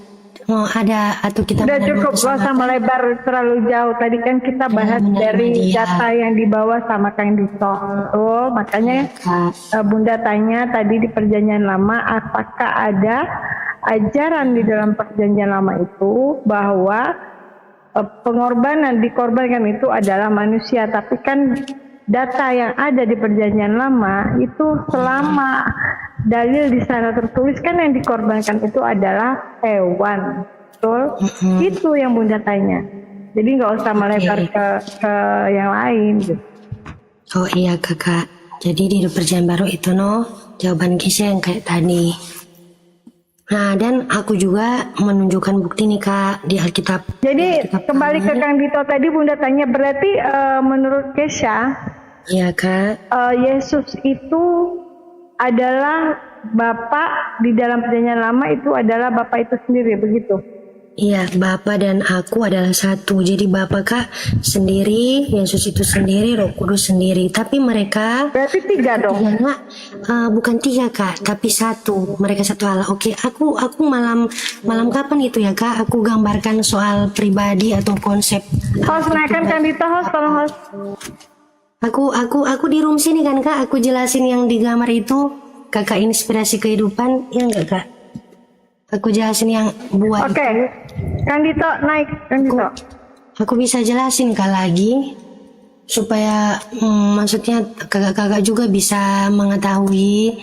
ada atau kita Udah menerima cukup, gak usah keselamatan. melebar terlalu jauh. Tadi kan kita bahas menerima dari dia. data yang dibawa sama Kang Dito. Betul, makanya Kak. Bunda tanya tadi di perjanjian lama, apakah ada ajaran di dalam perjanjian lama itu bahwa pengorbanan dikorbankan itu adalah manusia, tapi kan data yang ada di perjanjian lama itu selama dalil di sana tertulis kan yang dikorbankan itu adalah hewan, betul? Itu yang Bunda tanya. Jadi nggak usah melebar ke yang lain gitu. Oh iya Kakak. Jadi di perjanjian baru itu jawaban Kisah yang kayak tadi. Nah, dan aku juga menunjukkan bukti nih Kak di Alkitab. Jadi kembali ke Kang Dito tadi Bunda tanya, berarti menurut Kesha Iya Kak. Yesus itu adalah Bapa di dalam perjanjian lama, itu adalah Bapa itu sendiri, begitu? Iya, Bapa dan aku adalah satu. Jadi Bapa Kak sendiri, Yesus itu sendiri, Roh Kudus sendiri. Tapi mereka Berarti 3 dong. enggak, bukan 3 Kak, tapi satu. Mereka satu Allah. Oke, aku malam kapan itu ya Kak? Aku gambarkan soal pribadi atau konsep. Host, naikkan Kang Dito, host, tolong host. Aku di room sini kan Kak. Aku jelasin yang di gambar itu. Kakak inspirasi kehidupan, ya enggak Kak? Aku jelasin yang buat. Oke, Kang Dito naik, Kang Dito. Aku bisa jelasin Kak lagi supaya maksudnya kakak-kakak juga bisa mengetahui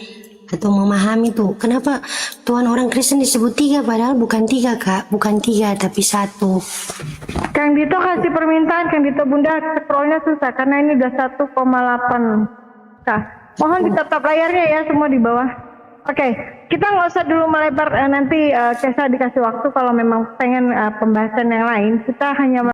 atau memahami tuh kenapa Tuhan orang Kristen disebut 3 padahal bukan 3 Kak, bukan 3 tapi 1. Kang Dito kasih permintaan, Kang Dito Bunda scrollnya susah karena ini udah 1,8K. Mohon ditetap layarnya ya semua di bawah. Oke, kita nggak usah dulu melebar, nanti Kesa dikasih waktu kalau memang pengen pembahasan yang lain. Kita hanya